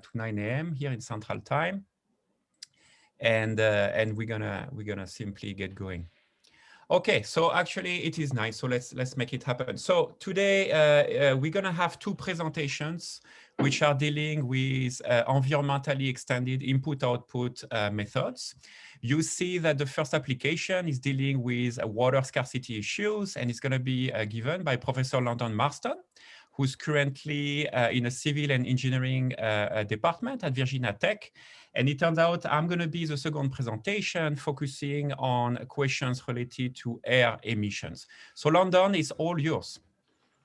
to 9 a.m. here in Central Time, and we're gonna simply get going. Okay, so actually it is nice. So let's make it happen. So today we're gonna have two presentations which are dealing with environmentally extended input-output methods. You see that the first application is dealing with water scarcity issues, and it's gonna be given by Professor Landon Marston, who's currently in a civil and engineering department at Virginia Tech. And it turns out I'm going to be the second presentation focusing on questions related to air emissions. So Landon, is all yours.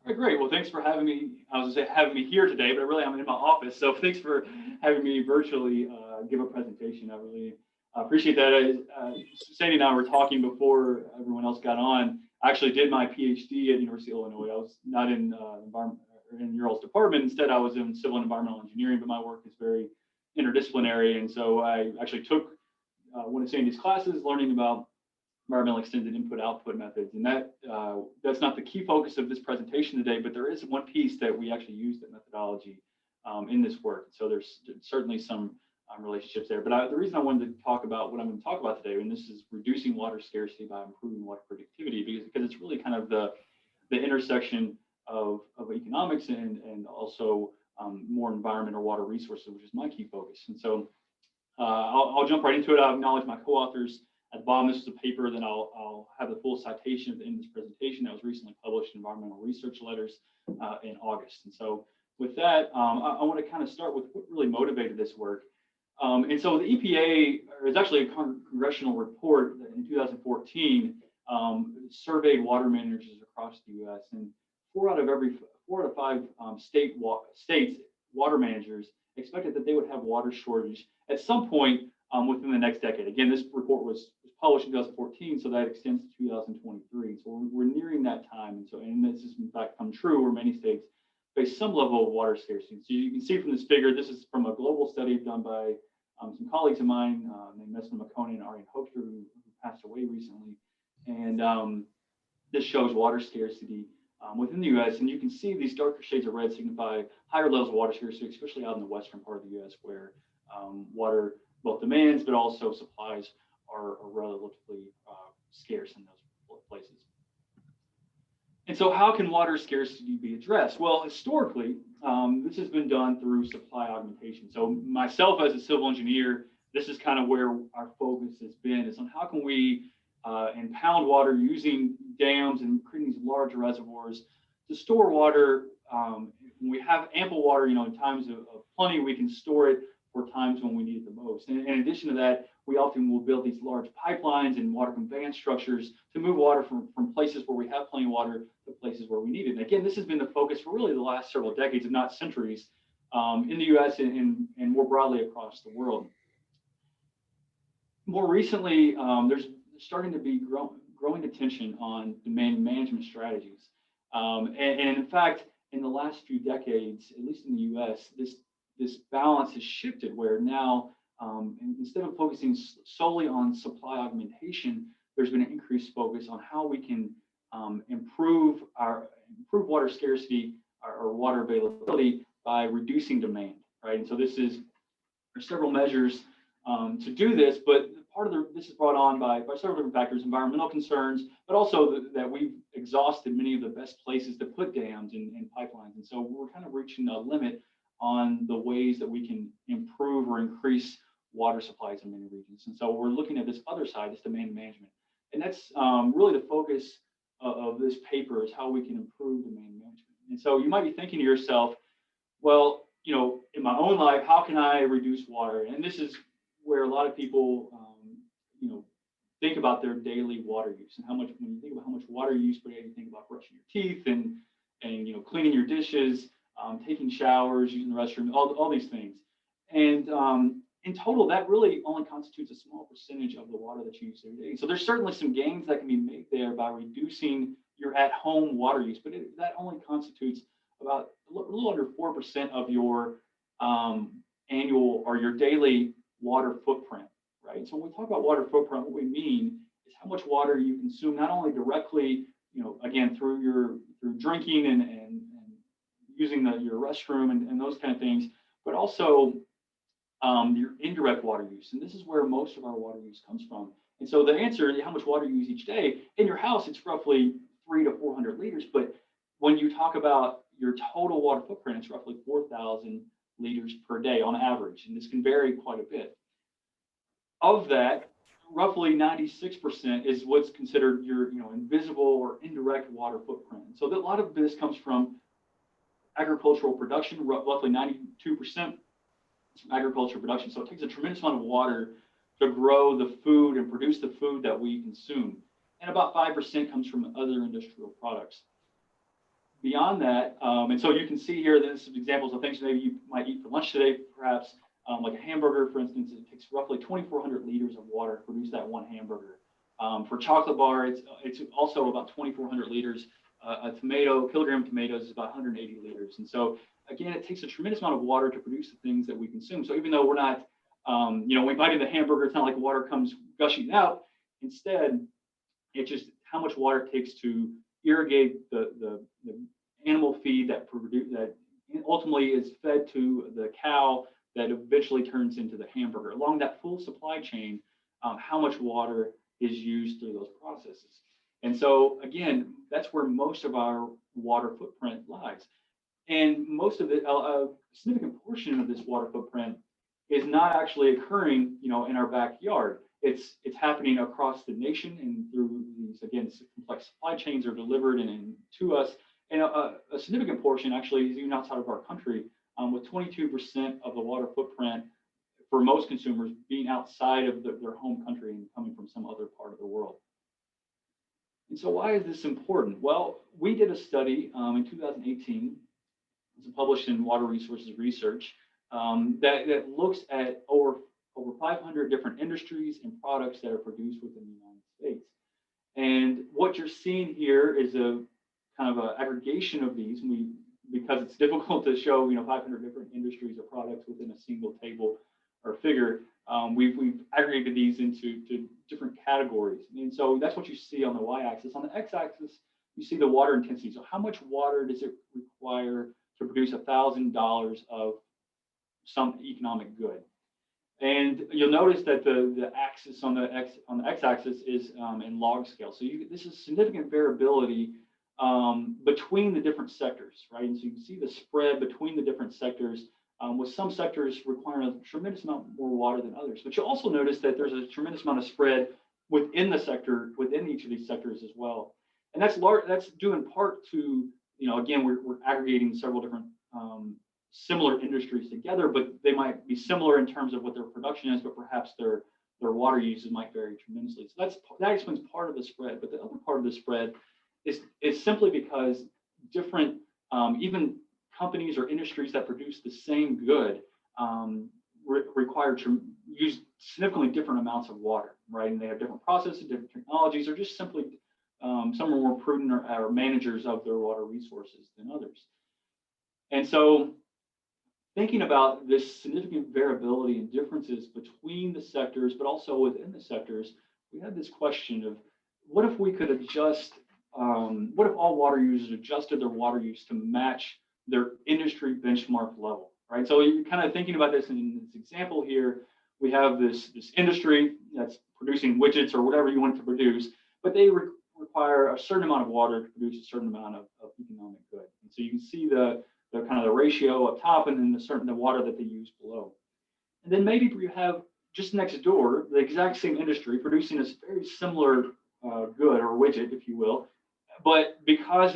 All right, great. Well, thanks for having me. I was going to say having me here today, but really I'm in my office. So thanks for having me virtually give a presentation. I really appreciate that. Sandy and I were talking before everyone else got on. I actually did my PhD at University of Illinois. I was not in environment or in your all's department. Instead, I was in civil and environmental engineering, but my work is very interdisciplinary. And so I actually took one of Sandy's classes learning about environmental extended input-output methods. And that's not the key focus of this presentation today, but there is one piece that we actually use that methodology in this work. So there's certainly some relationships there. But the reason I wanted to talk about what I'm going to talk about today, and this is reducing water scarcity by improving water productivity, because it's really kind of the intersection of economics and also more environment or water resources, which is my key focus. And so I'll jump right into it. I'll acknowledge my co-authors. At the bottom, this is a paper, then I'll have the full citation at the end of this presentation that was recently published in Environmental Research Letters in August. And so with that, I want to kind of start with what really motivated this work. And so the EPA, is actually a congressional report in 2014, surveyed water managers across the U.S. and 4 out of 5 states water managers expected that they would have water shortage at some point within the next decade. Again, this report was published in 2014, so that extends to 2023. So we're nearing that time, and this has in fact come true, where many states face some level of water scarcity. So you can see from this figure, this is from a global study done by some colleagues of mine named Mesna McConey and Arian Hoekstra, who passed away recently. And this shows water scarcity within the U.S. And you can see these darker shades of red signify higher levels of water scarcity, especially out in the western part of the U.S., where water both demands but also supplies are relatively scarce in those places. And so how can water scarcity be addressed? Well, historically, this has been done through supply augmentation. So myself as a civil engineer, this is kind of where our focus has been, is on how can we impound water using dams and creating these large reservoirs to store water. When we have ample water, in times of plenty, we can store it for times when we need it the most. And in addition to that, we often will build these large pipelines and water conveyance structures to move water from places where we have plenty of water to places where we need it. And again, this has been the focus for really the last several decades, if not centuries, in the US and more broadly across the world. More recently, there's starting to be growing attention on demand management strategies. And in fact, in the last few decades, at least in the US, this balance has shifted, where now, instead of focusing solely on supply augmentation, there's been an increased focus on how we can improve water scarcity or water availability by reducing demand, right? And so there's several measures to do this, but this is brought on by several different factors: environmental concerns, but also that we've exhausted many of the best places to put dams and pipelines. And so we're kind of reaching a limit on the ways that we can improve or increase water supplies in many regions. And so we're looking at this other side, this demand management. And that's really the focus of this paper, is how we can improve demand management. And so you might be thinking to yourself, well, in my own life, how can I reduce water? And this is where a lot of people, think about their daily water use, and when you think about how much water you use per day, you think about brushing your teeth and cleaning your dishes, taking showers, using the restroom, all these things. And in total, that really only constitutes a small percentage of the water that you use every day. So there's certainly some gains that can be made there by reducing your at-home water use, but that only constitutes about a little under 4% of your annual or your daily water footprint, right? So when we talk about water footprint, what we mean is how much water you consume, not only directly, again, through drinking and using your restroom and those kind of things, but also your indirect water use. And this is where most of our water use comes from. And so the answer, how much water you use each day, in your house, it's roughly 300 to 400 liters. But when you talk about your total water footprint, it's roughly 4,000 liters per day on average. And this can vary quite a bit. Of that, roughly 96% is what's considered your invisible or indirect water footprint. So a lot of this comes from agricultural production, roughly 92% from agricultural production. So it takes a tremendous amount of water to grow the food and produce the food that we consume. And about 5% comes from other industrial products. Beyond that, and so you can see here, there's some examples of things maybe you might eat for lunch today, perhaps, like a hamburger, for instance. It takes roughly 2,400 liters of water to produce that one hamburger. For chocolate bar, it's also about 2,400 liters. A kilogram of tomatoes is about 180 liters. And so, again, it takes a tremendous amount of water to produce the things that we consume. So even though we're not, when we bite into the hamburger, it's not like water comes gushing out. Instead, it's just how much water it takes to irrigate the animal feed that ultimately is fed to the cow that eventually turns into the hamburger. Along that full supply chain, how much water is used through those processes. And so, again, that's where most of our water footprint lies. And most of it, a significant portion of this water footprint is not actually occurring, in our backyard. It's happening across the nation, and through these, again, complex supply chains are delivered and to us. And a significant portion actually is even outside of our country, with 22% of the water footprint for most consumers being outside of their home country and coming from some other part of the world. And so why is this important? Well, we did a study in 2018, it's published in Water Resources Research, that looks at over 500 different industries and products that are produced within the United States. And what you're seeing here is a kind of an aggregation of these. Because it's difficult to show 500 different industries or products within a single table or figure, we've aggregated these into different categories. And so that's what you see on the y-axis. On the x-axis, you see the water intensity. So how much water does it require to produce $1,000 of some economic good? And you'll notice that the axis on the x-axis is in log scale. So this is significant variability between the different sectors, right? And so you can see the spread between the different sectors, with some sectors requiring a tremendous amount more water than others. But you'll also notice that there's a tremendous amount of spread within the sector, within each of these sectors as well. And that's due in part to, again, we're aggregating several different similar industries together, but they might be similar in terms of what their production is, but perhaps their water uses might vary tremendously. So that explains part of the spread. But the other part of the spread is simply because different, even companies or industries that produce the same good require to use significantly different amounts of water, right? And they have different processes, different technologies, or just simply some are more prudent or managers of their water resources than others. And so thinking about this significant variability and differences between the sectors, but also within the sectors, we had this question of what if we could adjust, what if all water users adjusted their water use to match their industry benchmark level, right? So you're kind of thinking about this in this example here. We have this industry that's producing widgets or whatever you want it to produce, but they require a certain amount of water to produce a certain amount of economic good. And so you can see the kind of the ratio up top and then the water that they use below. And then maybe you have just next door, the exact same industry producing this very similar good or widget, if you will, but because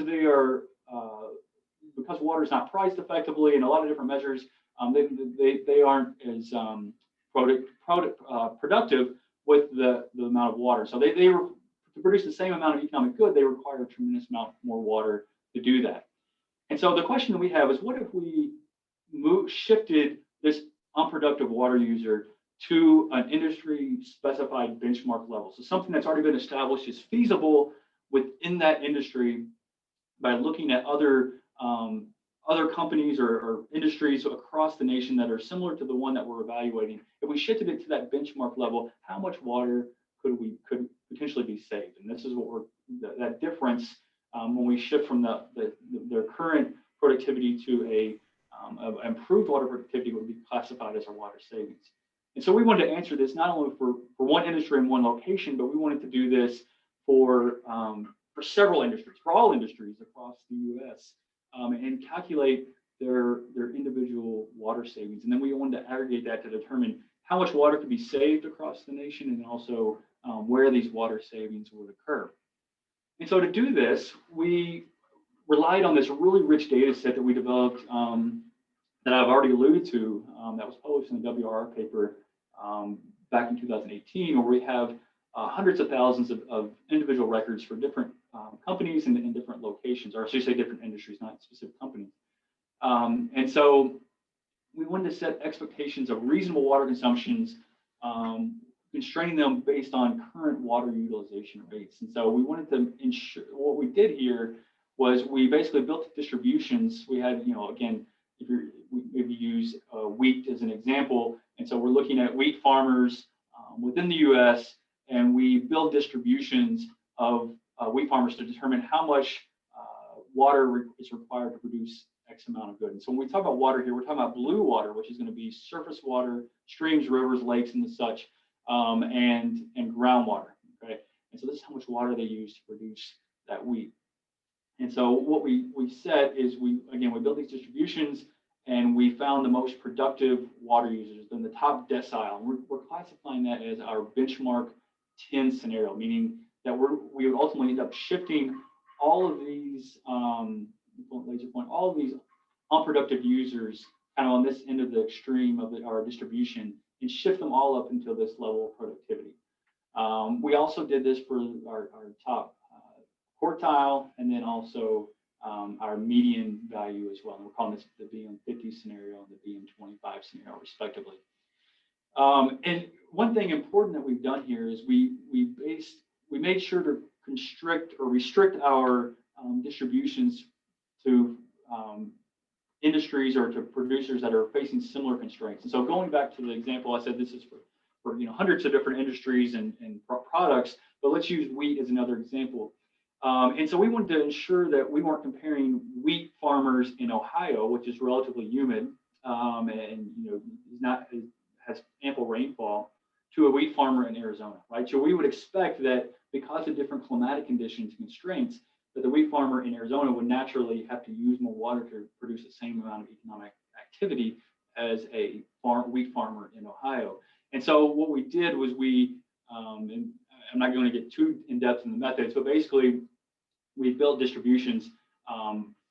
because water is not priced effectively and a lot of different measures, they aren't as productive with the amount of water. So to produce the same amount of economic good, they require a tremendous amount more water to do that. And so the question that we have is, what if we shifted this unproductive water user to an industry specified benchmark level? So something that's already been established is feasible within that industry by looking at other companies or industries across the nation that are similar to the one that we're evaluating. If we shifted it to that benchmark level, how much water could potentially be saved? And this is what that difference when we shift from their current productivity to a of improved water productivity would be classified as our water savings. And so we wanted to answer this not only for one industry in one location, but we wanted to do this for several industries, for all industries across the U.S., and calculate their individual water savings. And then we wanted to aggregate that to determine how much water could be saved across the nation, and also where these water savings would occur. And so to do this, we relied on this really rich data set that we developed that I've already alluded to, that was published in the WRR paper back in 2018, where we have hundreds of thousands of individual records for different companies in different locations, or I should say different industries, not specific companies. And so we wanted to set expectations of reasonable water consumptions, constraining them based on current water utilization rates. And so we wanted to ensure, what we did here was we basically built distributions. We had, again, if we maybe use wheat as an example. And so we're looking at wheat farmers within the US, and we build distributions of wheat farmers to determine how much water is required to produce X amount of good. And so when we talk about water here, we're talking about blue water, which is going to be surface water, streams, rivers, lakes, and the such, and groundwater. Okay, and so this is how much water they use to produce that wheat. And so what we set is we built these distributions, and we found the most productive water users in the top decile. And we're classifying that as our benchmark 10 scenario, meaning that we would ultimately end up shifting all of these all of these unproductive users kind of on this end of the extreme of our distribution, and shift them all up into this level of productivity. We also did this for our top quartile, and then also our median value as well. And we're calling this the BM50 scenario and the BM25 scenario, respectively. And one thing important that we've done here is we made sure to constrict or restrict our distributions to industries or to producers that are facing similar constraints. And so going back to the example, I said this is for hundreds of different industries and products, but let's use wheat as another example. And so we wanted to ensure that we weren't comparing wheat farmers in Ohio, which is relatively humid and has ample rainfall, to a wheat farmer in Arizona, right? So we would expect that because of different climatic conditions and constraints, that the wheat farmer in Arizona would naturally have to use more water to produce the same amount of economic activity as a wheat farmer in Ohio. And so what we did was and I'm not going to get too in depth in the methods, but basically we built distributions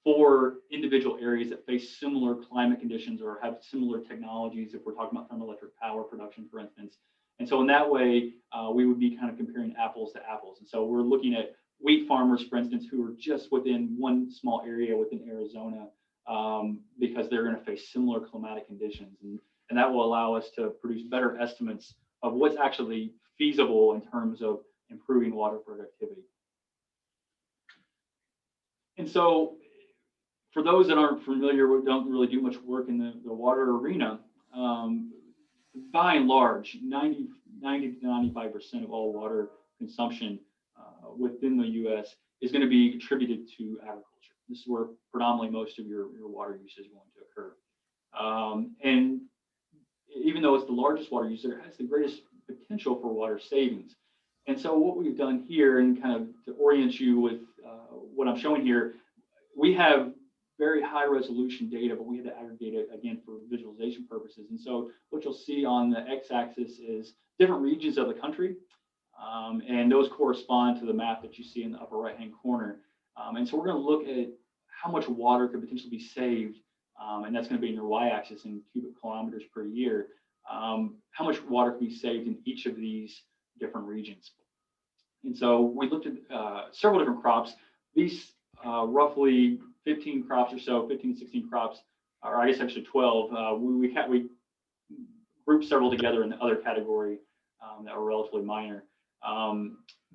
for individual areas that face similar climate conditions or have similar technologies, if we're talking about thermoelectric power production, for instance. And so in that way, we would be kind of comparing apples to apples. And so we're looking at wheat farmers, for instance, who are just within one small area within Arizona, because they're going to face similar climatic conditions. And that will allow us to produce better estimates of what's actually feasible in terms of improving water productivity. And so for those that aren't familiar, we don't really do much work in the water arena, by and large, 90 to 95% of all water consumption within the U.S. is going to be contributed to agriculture. This is where predominantly most of your water use is going to occur. And even though it's the largest water user, it has the greatest potential for water savings. And so what we've done here, and kind of to orient you with what I'm showing here, we have very high resolution data, but we had to aggregate it again for visualization purposes. And so what you'll see on the x-axis is different regions of the country, and those correspond to the map that you see in the upper right-hand corner. And so we're going to look at how much water could potentially be saved, and that's going to be in your y-axis in cubic kilometers per year. How much water can be saved in each of these different regions. And so we looked at several different crops. These roughly 15 crops or so, 15, 16 crops, or I guess actually 12. We grouped several together in the other category that were relatively minor.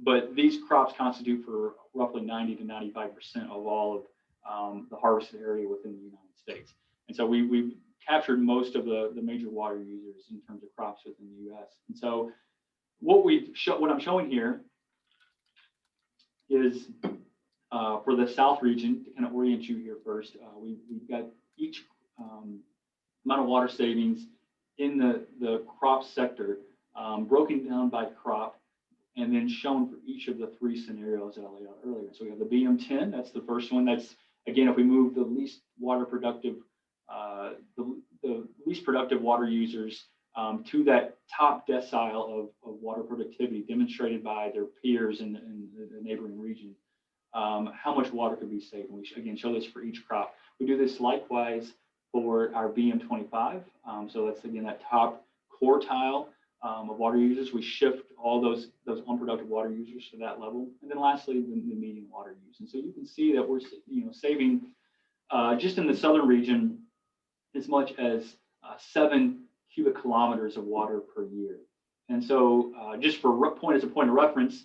But these crops constitute for roughly 90 to 95% of all of the harvested area within the United States. And so we captured most of the major water users in terms of crops within the U.S. And so what I'm showing here is for the South region, to kind of orient you here first, we've got each amount of water savings in the crop sector, broken down by crop, and then shown for each of the three scenarios that I laid out earlier. So we have the BM10, that's the first one. That's, again, if we move the least water productive, the least productive water users to that top decile of water productivity demonstrated by their peers in the neighboring region, how much water could be saved. And we again show this for each crop. We do this likewise for our BM25. So that's, again, that top quartile of water users. We shift all those unproductive water users to that level. And then lastly, the median water use. And so you can see that we're saving just in the southern region as much as 7 cubic kilometers of water per year. And so just for as a point of reference,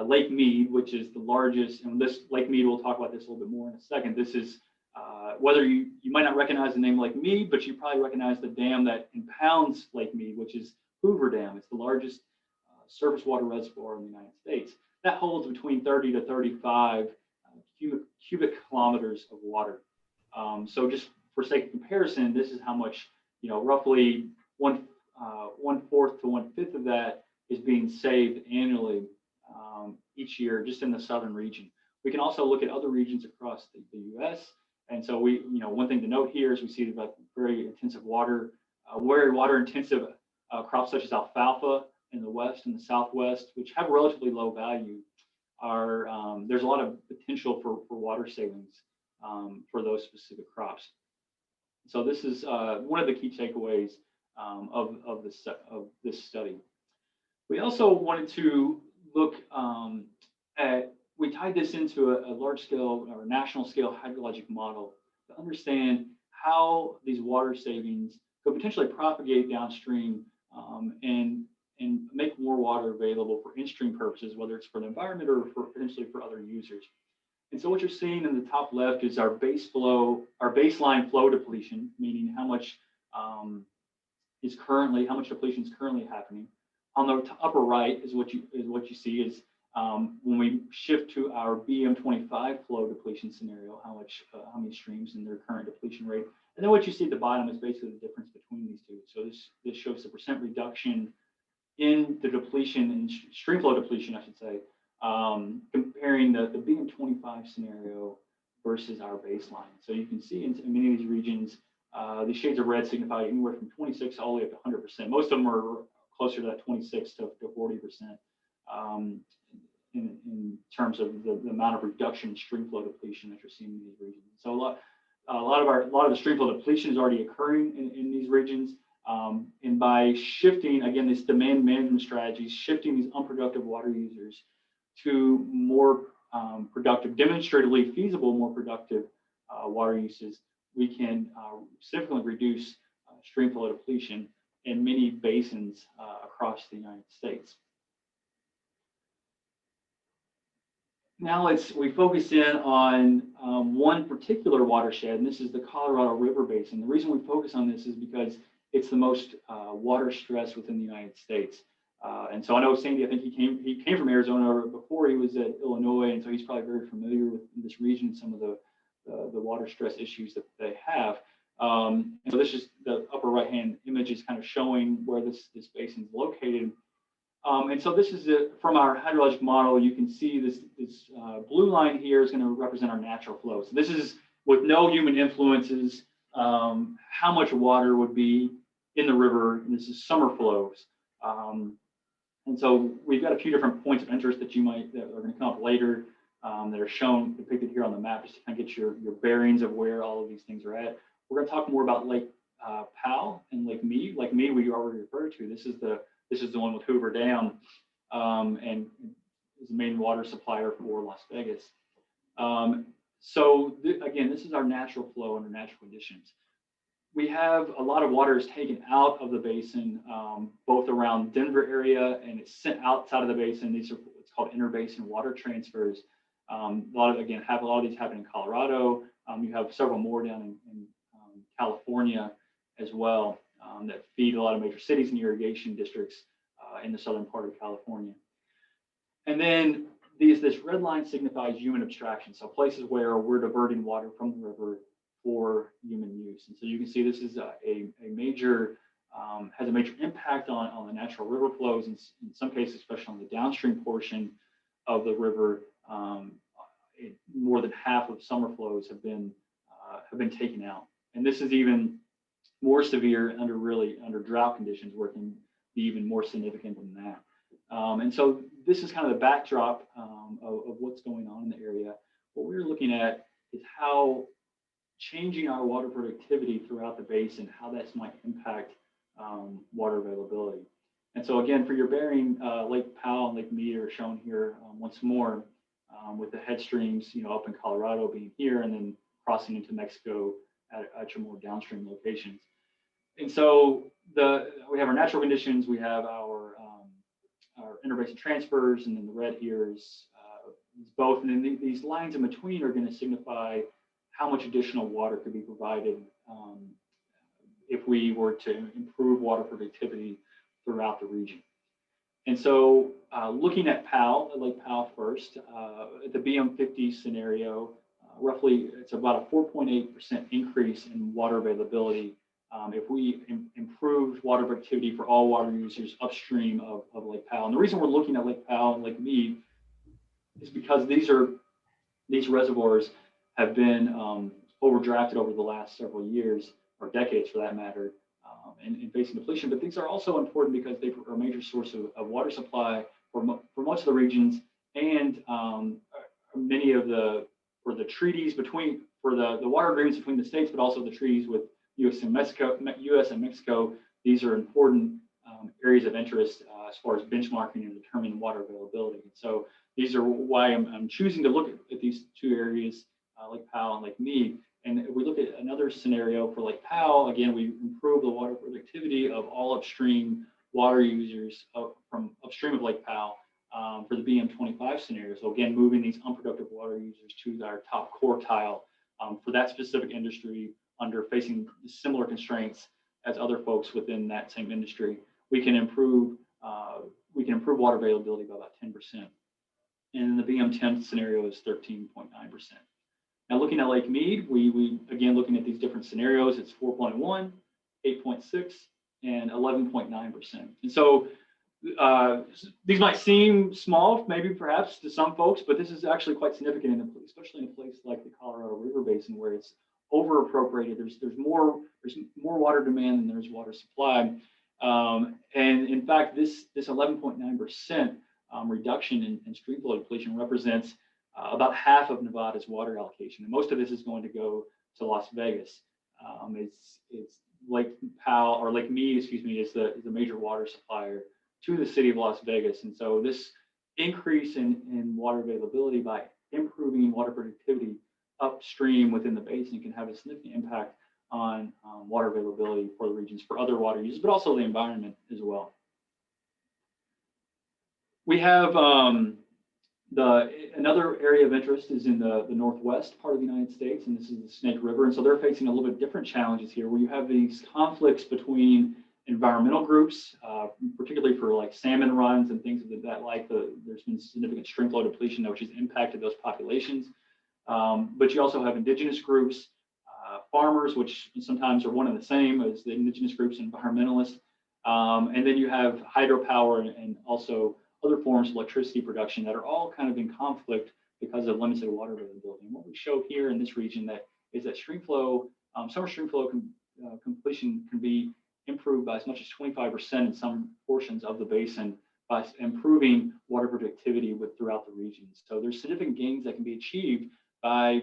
Lake Mead, which is the largest, and this Lake Mead, we'll talk about this a little bit more in a second. This is whether you might not recognize the name Lake Mead, but you probably recognize the dam that impounds Lake Mead, which is Hoover Dam. It's the largest surface water reservoir in the United States. That holds between 30 to 35 cubic kilometers of water. So just for sake of comparison, this is how much, roughly one fourth to 1/5 of that is being saved annually each year, just in the southern region. We can also look at other regions across the U.S. And so one thing to note here is we see about very intensive very water intensive crops such as alfalfa in the west and the southwest, which have relatively low value, there's a lot of potential for water savings for those specific crops. So this is one of the key takeaways of this study. We also wanted to look we tied this into a large scale or national scale hydrologic model to understand how these water savings could potentially propagate downstream and make more water available for in-stream purposes, whether it's for the environment or potentially for other users. And so what you're seeing in the top left is our baseline flow depletion, meaning how much depletion is currently happening. On the upper right is what you see is when we shift to our BM25 flow depletion scenario, how many streams and their current depletion rate. And then what you see at the bottom is basically the difference between these two. So this shows the percent reduction in the depletion, in stream flow depletion, I should say, comparing the BM25 scenario versus our baseline. So you can see in many of these regions, the shades of red signify anywhere from 26 all the way up to 100%. Most of them are closer to that 26 to 40% in terms of the amount of reduction in stream flow depletion that you're seeing in these regions. So a lot of the stream flow depletion is already occurring in these regions. And by shifting, again, this demand management strategies, shifting these unproductive water users to more productive, demonstratively feasible, more productive water uses, we can significantly reduce stream flow depletion in many basins across the United States. Now we focus in on one particular watershed, and this is the Colorado River Basin. The reason we focus on this is because it's the most water stressed within the United States. And so I know Sandy, I think he came from Arizona before he was at Illinois, and so he's probably very familiar with this region, some of the water stress issues that they have. And so this is the upper right-hand image is kind of showing where this basin is located. And so this is from our hydrologic model. You can see this blue line here is going to represent our natural flow. So this is with no human influences, how much water would be in the river, and this is summer flows. And so we've got a few different points of interest that are going to come up later that are shown, depicted here on the map, just to kind of get your bearings of where all of these things are at. We're going to talk more about Lake Powell and Lake Mead. Lake Mead we already referred to. This is the one with Hoover Dam, and is the main water supplier for Las Vegas. So again, this is our natural flow under natural conditions. We have a lot of water is taken out of the basin, both around Denver area, and it's sent outside of the basin. These are what's called interbasin water transfers. A lot of these happen in Colorado. You have several more down in California as well, that feed a lot of major cities and irrigation districts in the southern part of California. And then this red line signifies human abstraction. So places where we're diverting water from the river for human use. And so you can see this is a major, has a major impact on the natural river flows, and in some cases, especially on the downstream portion of the river. More than half of summer flows have been taken out. And this is even more severe under drought conditions, where it can be even more significant than that. And so this is kind of the backdrop of what's going on in the area. What we're looking at is how changing our water productivity throughout the basin, how that might impact water availability. And so again, for your bearing, Lake Powell and Lake Mead are shown here once more, with the head streams, up in Colorado being here, and then crossing into Mexico at your more downstream locations. And so we have our natural conditions, we have our interbasin transfers, and then the red here is both. And then these lines in between are going to signify how much additional water could be provided if we were to improve water productivity throughout the region. And so looking at Lake Powell first, the BM50 scenario, roughly it's about a 4.8% increase in water availability if we improved water productivity for all water users upstream of Lake Powell. And the reason we're looking at Lake Powell and Lake Mead is because these reservoirs have been overdrafted over the last several years, or decades for that matter, and facing depletion. But these are also important because they are a major source of water supply for most of the regions, and many of the treaties for the water agreements between the states, but also the treaties with U.S. and Mexico. These are important areas of interest as far as benchmarking and determining water availability. And so these are why I'm choosing to look at these two areas, Lake Powell and Lake Mead. And if we look at another scenario for Lake Powell, again, we improve the water productivity of all upstream water users from upstream of Lake Powell for the BM25 scenario. So again, moving these unproductive water users to our top quartile for that specific industry under facing similar constraints as other folks within that same industry. We can improve water availability by about 10%. And the BM10 scenario is 13.9%. Now, looking at Lake Mead, we again looking at these different scenarios, it's 4.1, 8.6, and 11.9%. And so these might seem small, maybe perhaps to some folks, but this is actually quite significant, especially in a place like the Colorado River Basin, where it's over appropriated. There's more water demand than there's water supply. And in fact, this 11.9% reduction in stream flow depletion represents about half of Nevada's water allocation, and most of this is going to go to Las Vegas. It's Lake Powell, or Lake Mead, excuse me, is the major water supplier to the city of Las Vegas. And so this increase in water availability by improving water productivity upstream within the basin can have a significant impact on water availability for the regions, for other water users, but also the environment as well. We have another area of interest is in the northwest part of the United States, and this is the Snake River. And so they're facing a little bit different challenges here, where you have these conflicts between environmental groups, particularly for like salmon runs and things of that like. There's been significant stream flow depletion, which has impacted those populations. But you also have indigenous groups, farmers, which sometimes are one and the same as the indigenous groups, environmentalists. And then you have hydropower and also other forms of electricity production that are all kind of in conflict because of limited water availability. And what we show here in this region is that stream flow, summer stream flow completion can be improved by as much as 25% in some portions of the basin by improving water productivity throughout the region. So there's significant gains that can be achieved by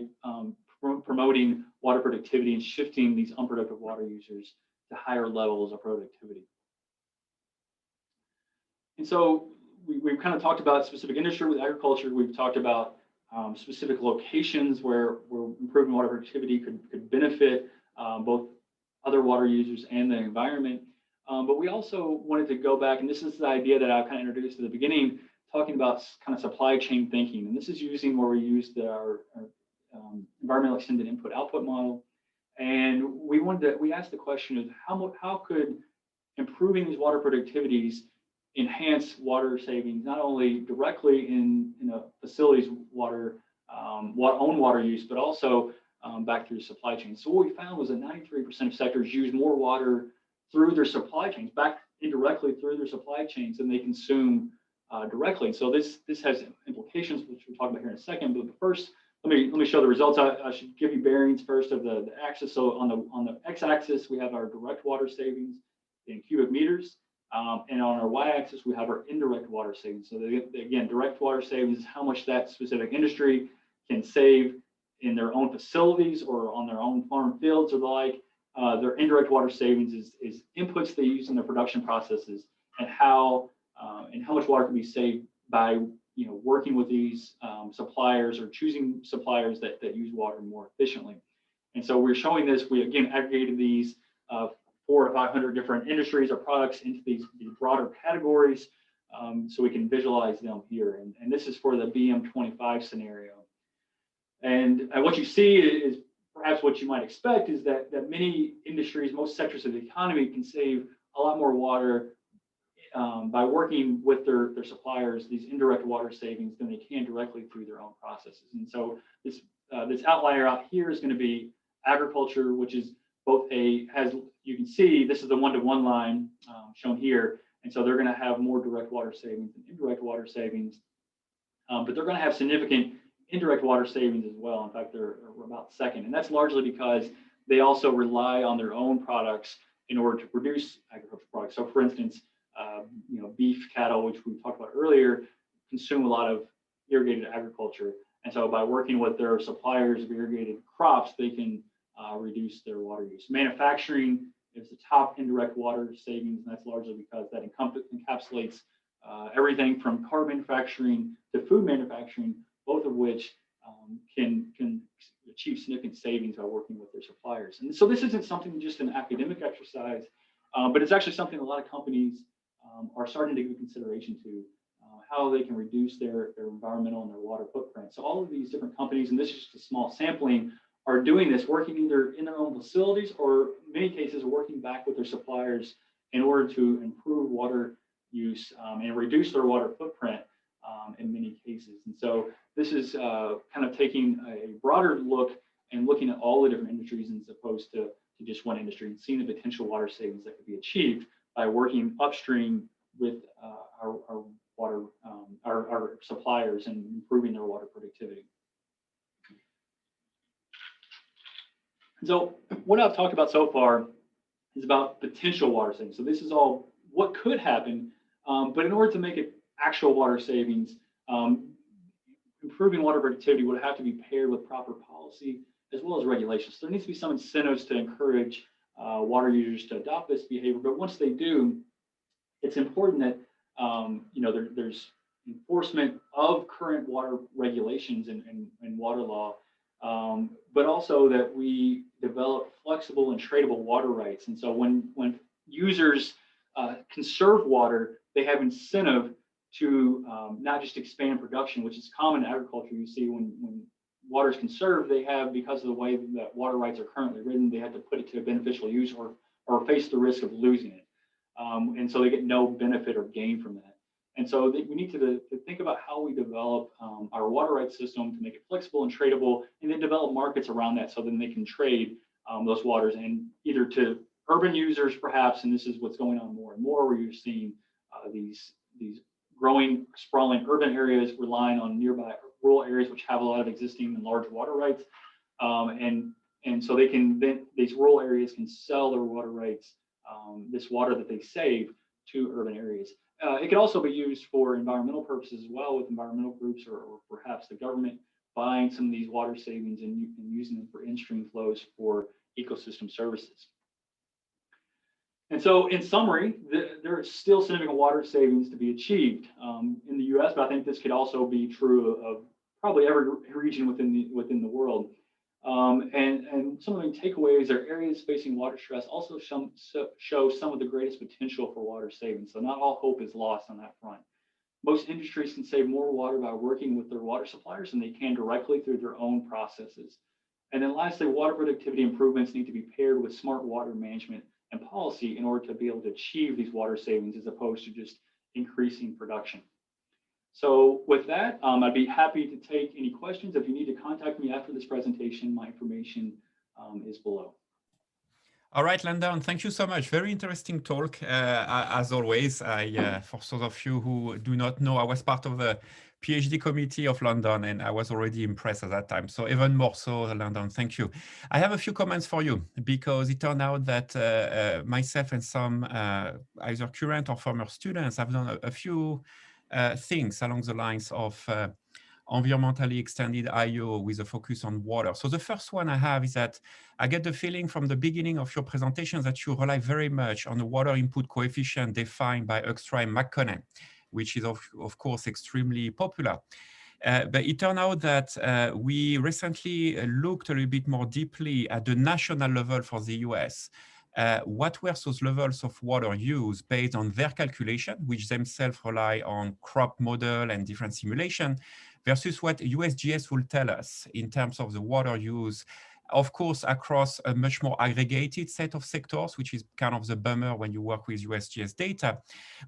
promoting water productivity and shifting these unproductive water users to higher levels of productivity. And so we've kind of talked about specific industry with agriculture. We've talked about specific locations where improving water productivity could benefit both other water users and the environment. But we also wanted to go back, and this is the idea that I kind of introduced at the beginning, talking about kind of supply chain thinking. And this is using where we used our environmental extended input-output model. And we asked the question of how could improving these water productivities enhance water savings, not only directly in a facility's own water use, but also back through the supply chain. So what we found was that 93% of sectors use more water through their supply chains, back indirectly through their supply chains, than they consume directly. So this has implications, which we'll talk about here in a second. But first, let me show the results. I should give you bearings first of the axis. So on the x-axis, we have our direct water savings in cubic meters, and on our y-axis, we have our indirect water savings. So again, direct water savings is how much that specific industry can save in their own facilities or on their own farm fields or the like. Their indirect water savings is inputs they use in their production processes, and how much water can be saved by working with these suppliers or choosing suppliers that use water more efficiently. And so we're showing this. We again aggregated these 400 to 500 different industries or products into these broader categories, so we can visualize them here. And this is for the BM25 scenario. And what you see is perhaps what you might expect is that many industries, most sectors of the economy, can save a lot more water by working with their suppliers, these indirect water savings, than they can directly through their own processes. And so this outlier out here is going to be agriculture, which is both you can see this is the one-to-one line shown here, and so they're going to have more direct water savings than indirect water savings, but they're going to have significant indirect water savings as well. In fact, they're about second, and that's largely because they also rely on their own products in order to produce agricultural products. So, for instance, beef cattle, which we talked about earlier, consume a lot of irrigated agriculture, and so by working with their suppliers of irrigated crops, they can reduce their water use. Manufacturing is the top indirect water savings, and that's largely because that encapsulates everything from car manufacturing to food manufacturing, both of which can achieve significant savings by working with their suppliers. And so this isn't something just an academic exercise, but it's actually something a lot of companies are starting to give consideration to, how they can reduce their environmental and their water footprint. So all of these different companies, and this is just a small sampling, are doing this, working either in their own facilities or in many cases working back with their suppliers in order to improve water use and reduce their water footprint in many cases. And so this is kind of taking a broader look and looking at all the different industries as opposed to just one industry, and seeing the potential water savings that could be achieved by working upstream with our water, our suppliers, and improving their water productivity. So what I've talked about so far is about potential water savings. So this is all what could happen, but in order to make it actual water savings, improving water productivity would have to be paired with proper policy as well as regulations. So there needs to be some incentives to encourage water users to adopt this behavior. But once they do, it's important that there's enforcement of current water regulations and water law, but also that we develop flexible and tradable water rights. And so when users conserve water, they have incentive to not just expand production, which is common in agriculture. You see when water is conserved, they have, because of the way that water rights are currently written, they have to put it to a beneficial use or face the risk of losing it. And so they get no benefit or gain from that. And so we need to think about how we develop our water rights system to make it flexible and tradable, and then develop markets around that so then they can trade those waters, and either to urban users perhaps, and this is what's going on more and more, where you're seeing these growing, sprawling urban areas relying on nearby rural areas which have a lot of existing and large water rights, and so these rural areas can sell their water rights, this water that they save, to urban areas. It could also be used for environmental purposes as well, with environmental groups or perhaps the government buying some of these water savings and using them for in-stream flows for ecosystem services. And so, in summary, there is still significant water savings to be achieved in the U.S., but I think this could also be true of probably every region within the world. And some of the takeaways are areas facing water stress also show some of the greatest potential for water savings. So not all hope is lost on that front. Most industries can save more water by working with their water suppliers than they can directly through their own processes. And then lastly, water productivity improvements need to be paired with smart water management and policy in order to be able to achieve these water savings, as opposed to just increasing production. So with that, I'd be happy to take any questions. If you need to contact me after this presentation, my information is below. All right, Landon, thank you so much. Very interesting talk. As always, for those of you who do not know, I was part of the PhD committee of London, and I was already impressed at that time. So even more so, Landon, thank you. I have a few comments for you, because it turned out that myself and some either current or former students have done a few things along the lines of environmentally extended IO with a focus on water. So the first one I have is that I get the feeling from the beginning of your presentation that you rely very much on the water input coefficient defined by Hoekstra and McConnell, which is of course extremely popular. But it turned out that we recently looked a little bit more deeply at the national level for the US. What were those levels of water use based on their calculation, which themselves rely on crop model and different simulation, versus what USGS will tell us in terms of the water use, of course, across a much more aggregated set of sectors, which is kind of the bummer when you work with USGS data.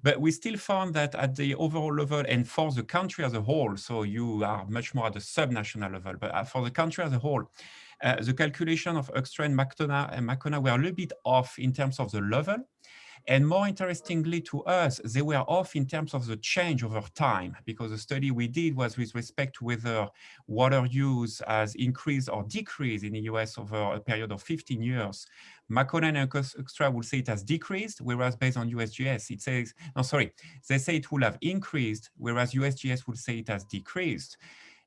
But we still found that at the overall level and for the country as a whole, so you are much more at the subnational level, but for the country as a whole, the calculation of Hoekstra and McConnell were a little bit off in terms of the level. And more interestingly to us, they were off in terms of the change over time, because the study we did was with respect to whether water use has increased or decreased in the US over a period of 15 years. McConnell and Hoekstra will say it has decreased, whereas based on USGS, it says, no, sorry, they say it will have increased, whereas USGS will say it has decreased.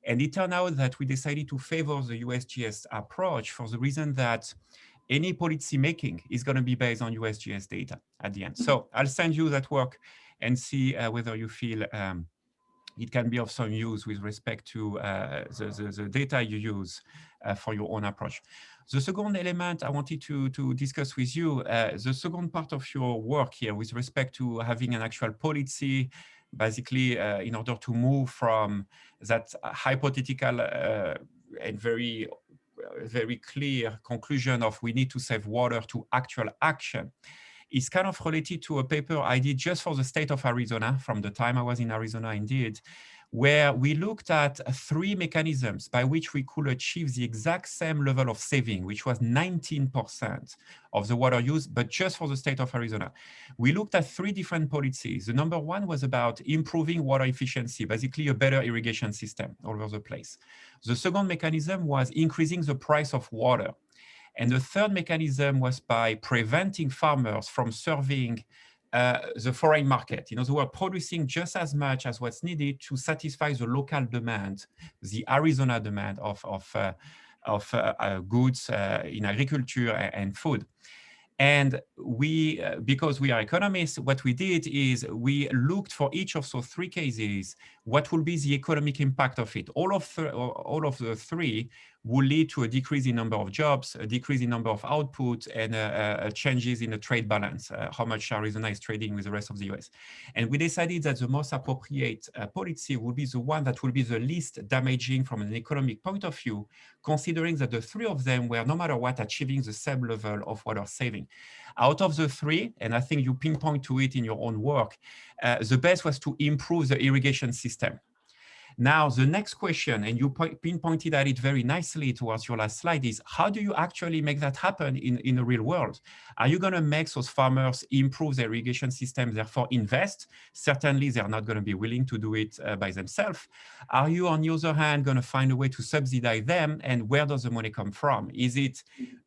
And it turned out that we decided to favor the USGS approach for the reason that any policy making is going to be based on USGS data at the end. So I'll send you that work and see whether you feel it can be of some use with respect to the data you use for your own approach. The second element I wanted to discuss with you, the second part of your work here with respect to having an actual policy, basically in order to move from that hypothetical and very clear conclusion of we need to save water to actual action, is kind of related to a paper I did just for the state of Arizona from the time I was in Arizona indeed, where we looked at 3 mechanisms by which we could achieve the exact same level of saving, which was 19% of the water use, but just for the state of Arizona. We looked at 3 different policies. The number one was about improving water efficiency, basically a better irrigation system all over the place. The second mechanism was increasing the price of water. And the third mechanism was by preventing farmers from serving the foreign market. They were producing just as much as what's needed to satisfy the local demand, the Arizona demand of goods in agriculture and food. And we, because we are economists, what we did is we looked for each of those 3 cases, what will be the economic impact of it. All of the 3 will lead to a decrease in number of jobs, a decrease in number of output, and changes in the trade balance, how much Arizona is trading with the rest of the US. And we decided that the most appropriate policy would be the one that will be the least damaging from an economic point of view, considering that the 3 of them were no matter what achieving the same level of water saving. Out of the 3, and I think you pinpoint to it in your own work, the best was to improve the irrigation system. Now, the next question, and you pinpointed at it very nicely towards your last slide, is how do you actually make that happen in the real world? Are you going to make those farmers improve their irrigation system, therefore invest? Certainly, they're not going to be willing to do it by themselves. Are you, on the other hand, going to find a way to subsidize them? And where does the money come from? Is it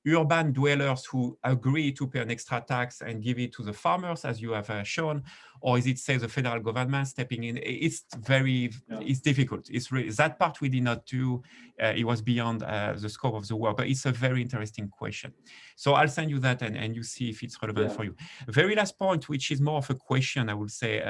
urban dwellers who agree to pay an extra tax and give it to the farmers, as you have shown? Or is it, say, the federal government stepping in? It's it's difficult. It's really, that part we did not do. It was beyond the scope of the work, but it's a very interesting question. So I'll send you that and you see if it's relevant for you. Very last point, which is more of a question, I would say.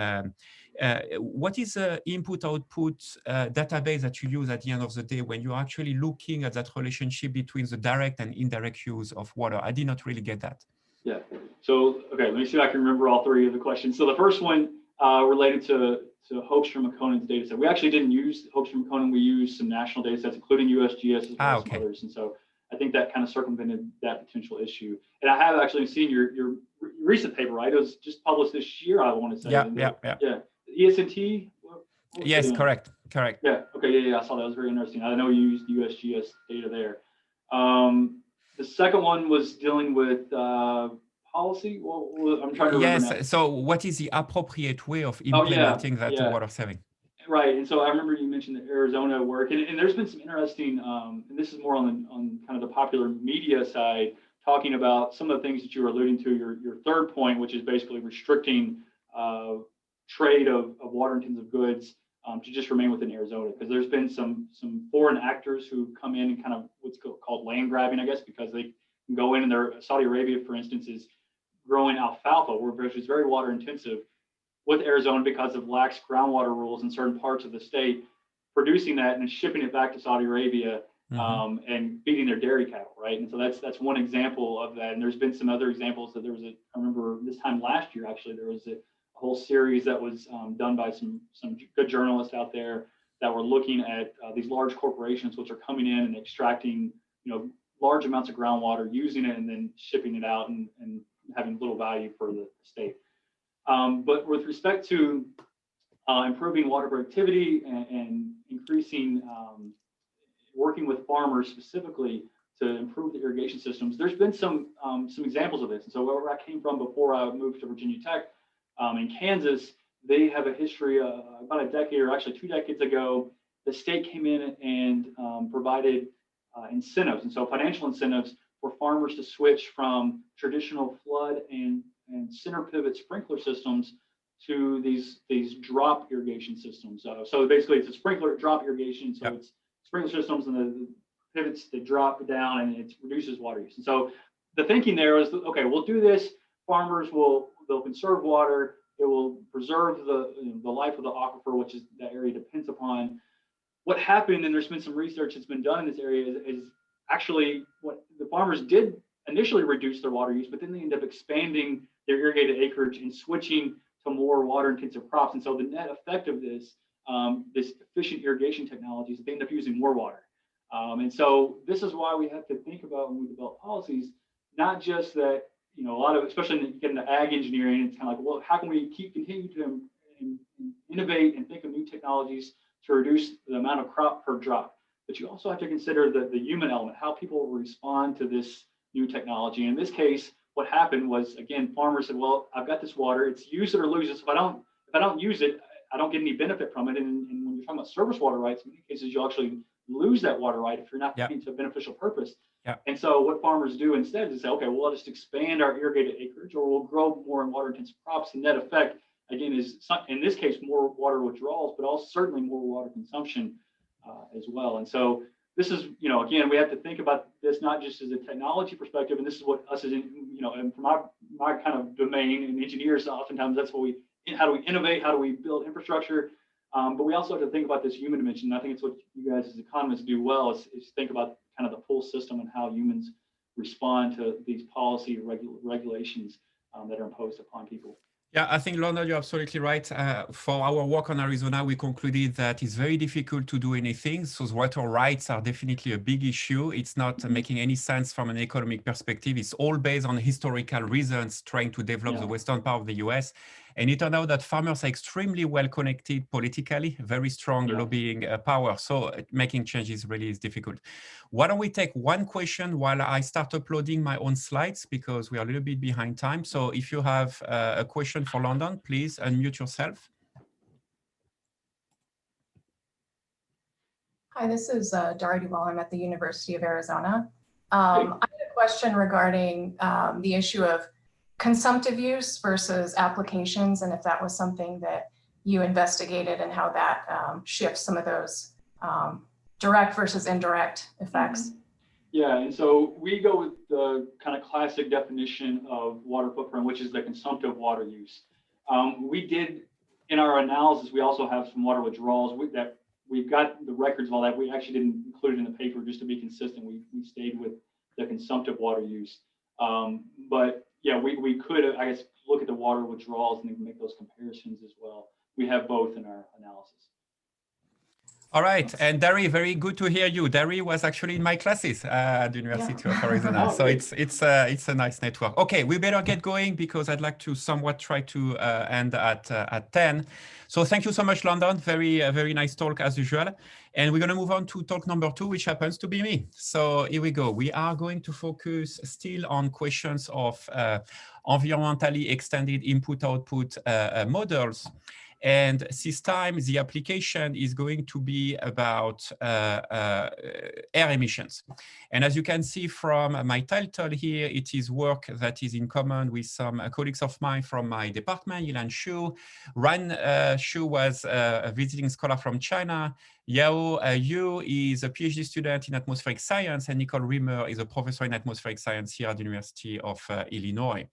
What is the input-output database that you use at the end of the day when you're actually looking at that relationship between the direct and indirect use of water? I did not really get that. Yeah. So, okay, let me see if I can remember all 3 of the questions. So the first one related to Hoekstra-McConnell's data set. We actually didn't use Hoekstra-McConnell. We used some national data sets, including USGS as well as some others. And so I think that kind of circumvented that potential issue. And I have actually seen your recent paper, right? It was just published this year, I want to say. Yeah. ESNT, Yes, correct. Yeah. Okay. Yeah. I saw that. It was very interesting. I know you used USGS data there. The second one was dealing with policy. Well, I'm trying to remember now. Yes. So, what is the appropriate way of implementing that water saving? Right. And so I remember you mentioned the Arizona work, and there's been some interesting, and this is more on kind of the popular media side, talking about some of the things that you were alluding to, your third point, which is basically restricting trade of water-intensive goods to just remain within Arizona, because there's been some foreign actors who come in and kind of what's called land grabbing, I guess, because they can go in and Saudi Arabia, for instance, is growing alfalfa, which is very water intensive, with Arizona because of lax groundwater rules in certain parts of the state, producing that and then shipping it back to Saudi Arabia and feeding their dairy cattle, right? And so that's one example of that. And there's been some other examples that I remember this time last year, actually, there was a whole series that was done by some good journalists out there that were looking at these large corporations which are coming in and extracting, large amounts of groundwater, using it and then shipping it out and having little value for the state. But with respect to improving water productivity and increasing, working with farmers specifically to improve the irrigation systems, there's been some examples of this. And so where I came from before I moved to Virginia Tech, in Kansas, they have a history about a decade, or actually 2 decades ago, the state came in and provided incentives. And so financial incentives for farmers to switch from traditional flood and center pivot sprinkler systems to these drop irrigation systems. So basically it's a sprinkler drop irrigation. So it's sprinkler systems and the pivots that drop down and it reduces water use. And so the thinking there was, okay, we'll do this. Farmers they'll conserve water. It will preserve the life of the aquifer, which is that area depends upon. What happened, and there's been some research that's been done in this area, is actually what the farmers did initially reduce their water use, but then they end up expanding their irrigated acreage and switching to more water intensive crops. And so the net effect of this efficient irrigation technologies, they end up using more water. And so this is why we have to think about when we develop policies, not just that, a lot of, especially when you get into ag engineering, it's kind of like, well, how can we continue to innovate and think of new technologies to reduce the amount of crop per drop? But you also have to consider the human element, how people respond to this new technology. In this case, what happened was, again, farmers said, well, I've got this water, it's use it or lose it. So if I don't use it, I don't get any benefit from it. And when you're talking about surface water rights, in many cases, you actually lose that water right if you're not putting it to a beneficial purpose. And so what farmers do instead is say, okay, well, I'll just expand our irrigated acreage, or we'll grow more in water intensive crops. And net effect, again, is in this case, more water withdrawals, but also certainly more water consumption as well. And so this is, again, we have to think about this not just as a technology perspective, and this is what us as, and from my kind of domain, and engineers, oftentimes that's what how do we innovate, how do we build infrastructure, but we also have to think about this human dimension. And I think it's what you guys as economists do well, is think about kind of the full system and how humans respond to these policy regulations that are imposed upon people. Yeah, I think, Landon, you're absolutely right. For our work on Arizona, we concluded that it's very difficult to do anything. So water rights are definitely a big issue. It's not making any sense from an economic perspective. It's all based on historical reasons, trying to develop the western part of the US. And it turned out that farmers are extremely well connected politically, very strong lobbying power. So making changes really is difficult. Why don't we take one question while I start uploading my own slides, because we are a little bit behind time. So if you have a question for Landon, please unmute yourself. Hi, this is Dari Duval. I'm at the University of Arizona. I had a question regarding the issue of consumptive use versus applications, and if that was something that you investigated and how that shifts some of those direct versus indirect effects. Yeah, and so we go with the kind of classic definition of water footprint, which is the consumptive water use. We did, in our analysis, we also have some water withdrawals that we've got the records of all that. We actually didn't include it in the paper just to be consistent. We stayed with the consumptive water use. But yeah, we could, I guess, look at the water withdrawals and make those comparisons as well. We have both in our analysis. All right, and Dari, very good to hear you. Dari was actually in my classes at the University of Arizona, so it's a nice network. Okay, we better get going because I'd like to somewhat try to end at 10. So thank you so much, Landon. Very nice talk as usual. And we're going to move on to talk number 2, which happens to be me. So here we go. We are going to focus still on questions of environmentally extended input-output models. And this time, the application is going to be about air emissions. And as you can see from my title here, it is work that is in common with some colleagues of mine from my department, Yilan Xu. Ran Xu was a visiting scholar from China. Yao Yu is a PhD student in atmospheric science, and Nicole Rimmer is a professor in atmospheric science here at the University of Illinois.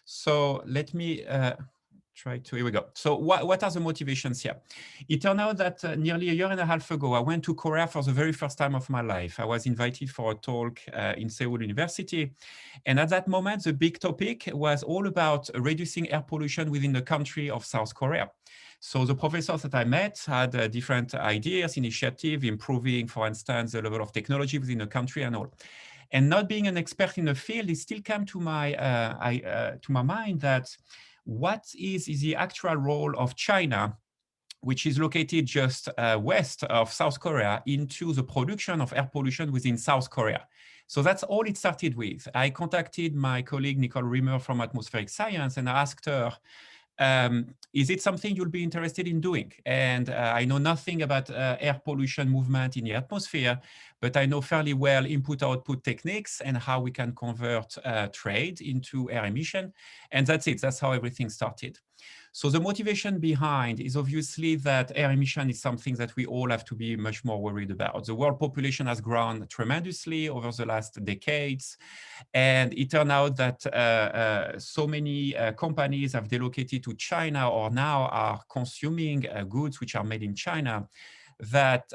So let me here we go. So what are the motivations here? It turned out that nearly a year and a half ago, I went to Korea for the very first time of my life. I was invited for a talk in Seoul University. And at that moment, the big topic was all about reducing air pollution within the country of South Korea. So the professors that I met had different ideas, initiatives, improving, for instance, the level of technology within the country and all. And not being an expert in the field, it still came to my mind that what is the actual role of China, which is located just west of South Korea, into the production of air pollution within South Korea. So that's all it started with. I contacted my colleague, Nicole Rimmer from atmospheric science, and I asked her, is it something you'll be interested in doing? And I know nothing about air pollution movement in the atmosphere, but I know fairly well input-output techniques and how we can convert trade into air emission. And that's it. That's how everything started. So the motivation behind is obviously that air emission is something that we all have to be much more worried about. The world population has grown tremendously over the last decades. And it turned out that so many companies have relocated to China or now are consuming goods which are made in China, that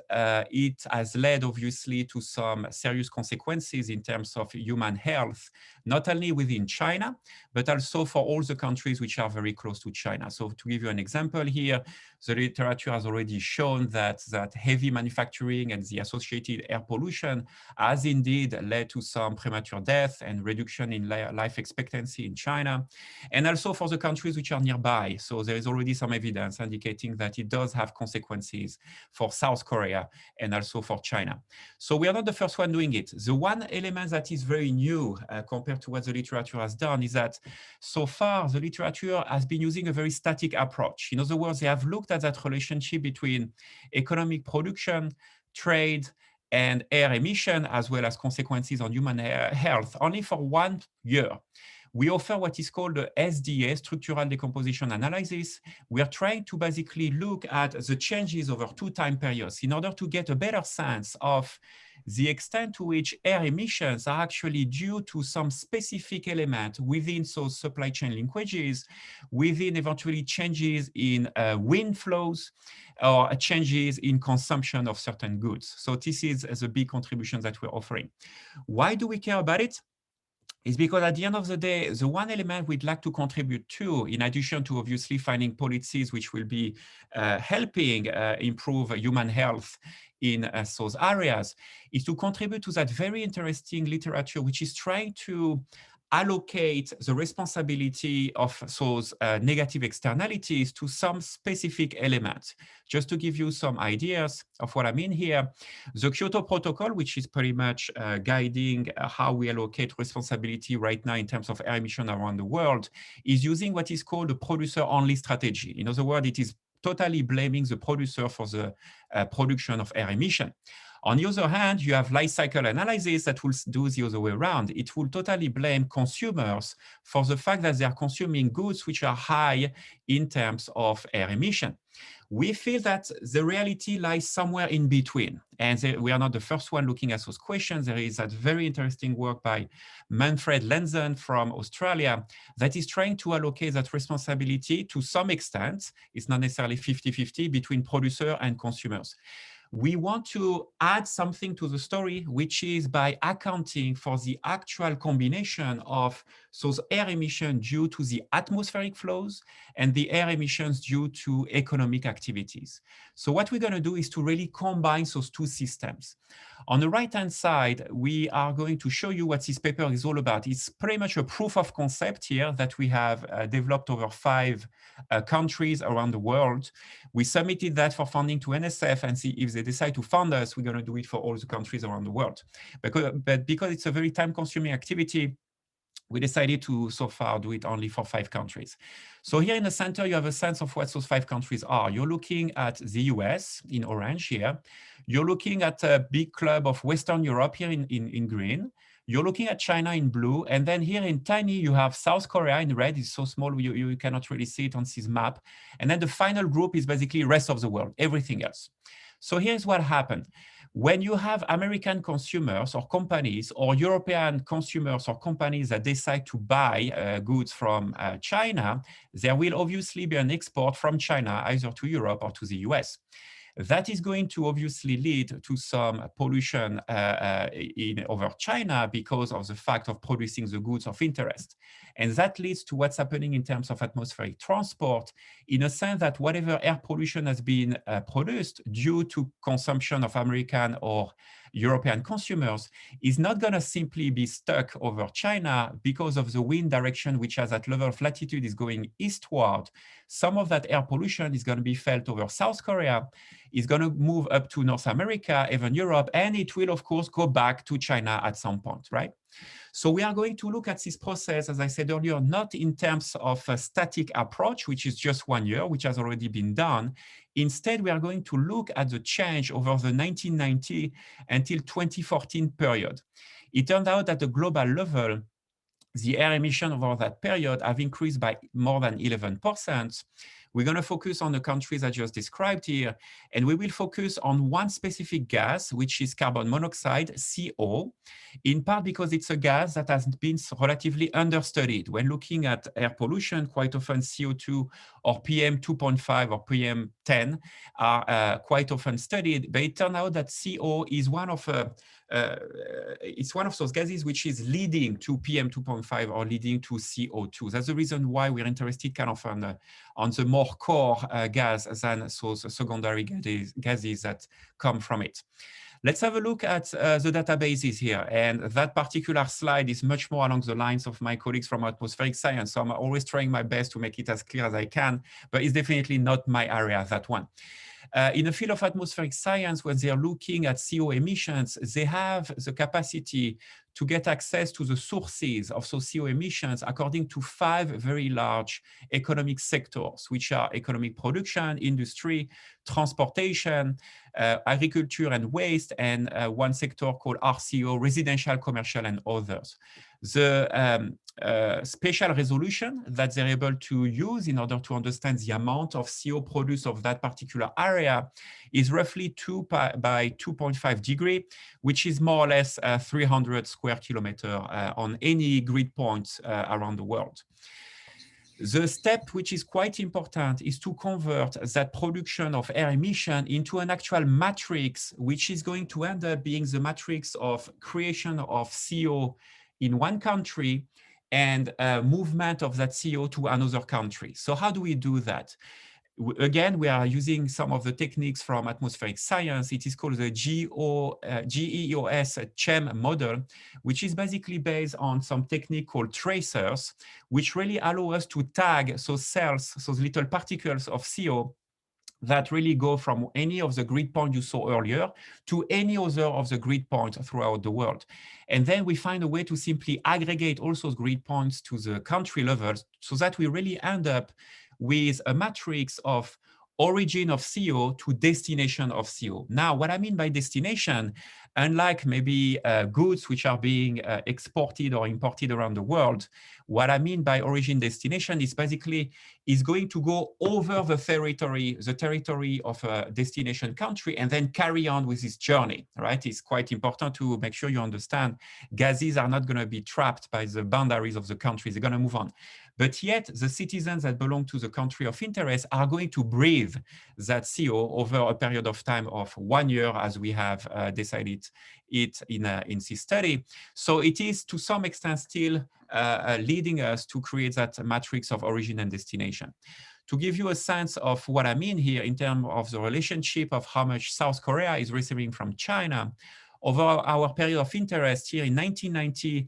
it has led obviously to some serious consequences in terms of human health, not only within China, but also for all the countries which are very close to China. So to give you an example here, the literature has already shown that heavy manufacturing and the associated air pollution has indeed led to some premature death and reduction in life expectancy in China, and also for the countries which are nearby. So there is already some evidence indicating that it does have consequences for South Korea and also for China. So we are not the first one doing it. The one element that is very new compared to what the literature has done is that so far the literature has been using a very static approach. In other words, they have looked at that relationship between economic production, trade, and air emission, as well as consequences on human health, only for 1 year. We offer what is called the SDA, Structural Decomposition Analysis. We are trying to basically look at the changes over 2 time periods in order to get a better sense of the extent to which air emissions are actually due to some specific element within those supply chain linkages, within eventually changes in wind flows or changes in consumption of certain goods. So this is the big contribution that we're offering. Why do we care about it? Is because at the end of the day, the one element we'd like to contribute to, in addition to obviously finding policies which will be helping improve human health in those areas, is to contribute to that very interesting literature which is trying to allocate the responsibility of those negative externalities to some specific elements. Just to give you some ideas of what I mean here, the Kyoto Protocol, which is pretty much guiding how we allocate responsibility right now in terms of air emission around the world, is using what is called a producer-only strategy. In other words, it is totally blaming the producer for the production of air emission. On the other hand, you have life cycle analysis that will do the other way around. It will totally blame consumers for the fact that they are consuming goods which are high in terms of air emission. We feel that the reality lies somewhere in between. And we are not the first one looking at those questions. There is that very interesting work by Manfred Landon from Australia that is trying to allocate that responsibility to some extent. It's not necessarily 50-50 between producer and consumers. we want to add something to the story, which is by accounting for the actual combination of those air emissions due to the atmospheric flows and the air emissions due to economic activities. So what we're going to do is to really combine those two systems. On the right-hand side, we are going to show you what this paper is all about. It's pretty much a proof of concept here that we have developed over 5 countries around the world. We submitted that for funding to NSF, and see if they decide to fund us, we're going to do it for all the countries around the world. But because it's a very time-consuming activity, we decided to, so far, do it only for 5 countries. So here in the center, you have a sense of what those 5 countries are. You're looking at the US in orange here. You're looking at a big club of Western Europe here in green. You're looking at China in blue. And then here in tiny, you have South Korea in red. It's so small, you cannot really see it on this map. And then the final group is basically rest of the world, everything else. So here's what happened. When you have American consumers or companies, or European consumers or companies that decide to buy goods from China, there will obviously be an export from China either to Europe or to the US. That is going to obviously lead to some pollution over China because of the fact of producing the goods of interest. And that leads to what's happening in terms of atmospheric transport, in a sense that whatever air pollution has been produced due to consumption of American or European consumers is not going to simply be stuck over China because of the wind direction, which as that level of latitude is going eastward. Some of that air pollution is going to be felt over South Korea, is going to move up to North America, even Europe, and it will, of course, go back to China at some point, right? So we are going to look at this process, as I said earlier, not in terms of a static approach, which is just 1 year, which has already been done. Instead, we are going to look at the change over the 1990 until 2014 period. It turned out that at the global level, the air emission over that period have increased by more than 11%. We're going to focus on the countries I just described here, and we will focus on one specific gas, which is carbon monoxide, CO, in part because it's a gas that has been relatively understudied. When looking at air pollution, quite often CO2 or PM 2.5 or PM 10 are quite often studied, but it turned out that CO is one of those gases which is leading to PM 2.5 or leading to CO2. That's the reason why we're interested kind of on the more core gas than those secondary gases that come from it. Let's have a look at the databases here. And that particular slide is much more along the lines of my colleagues from atmospheric science. So I'm always trying my best to make it as clear as I can, but it's definitely not my area, that one. In the field of atmospheric science, when they're looking at CO emissions, they have the capacity to get access to the sources of those CO emissions according to 5 very large economic sectors, which are economic production, industry, transportation, agriculture and waste, and one sector called RCO, residential, commercial, and others. The spatial resolution that they're able to use in order to understand the amount of CO produced of that particular area is roughly 2 by 2.5 degree, which is more or less 300 square kilometers on any grid point around the world. The step which is quite important is to convert that production of air emission into an actual matrix, which is going to end up being the matrix of creation of CO in one country and movement of that CO to another country. So how do we do that? Again, we are using some of the techniques from atmospheric science. It is called the GEOS-Chem model, which is basically based on some technique called tracers, which really allow us to tag those cells, those little particles of CO that really go from any of the grid points you saw earlier to any other of the grid points throughout the world. And then we find a way to simply aggregate all those grid points to the country levels so that we really end up with a matrix of origin of CO to destination of CO. Now, what I mean by destination, unlike maybe goods which are being exported or imported around the world, what I mean by origin destination is basically is going to go over the territory of a destination country and then carry on with this journey, right? It's quite important to make sure you understand gases are not going to be trapped by the boundaries of the countries. They're going to move on. but yet the citizens that belong to the country of interest are going to breathe that CO over a period of time of 1 year, as we have decided it in this study. So it is to some extent still leading us to create that matrix of origin and destination. To give you a sense of what I mean here in terms of the relationship of how much South Korea is receiving from China, over our period of interest here in 1990,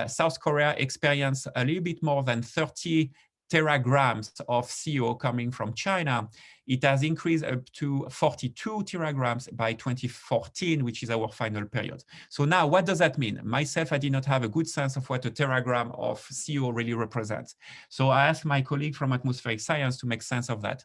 South Korea experienced a little bit more than 30 teragrams of CO coming from China. It has increased up to 42 teragrams by 2014, which is our final period. So now what does that mean? Myself, I did not have a good sense of what a teragram of CO really represents. So I asked my colleague from atmospheric science to make sense of that.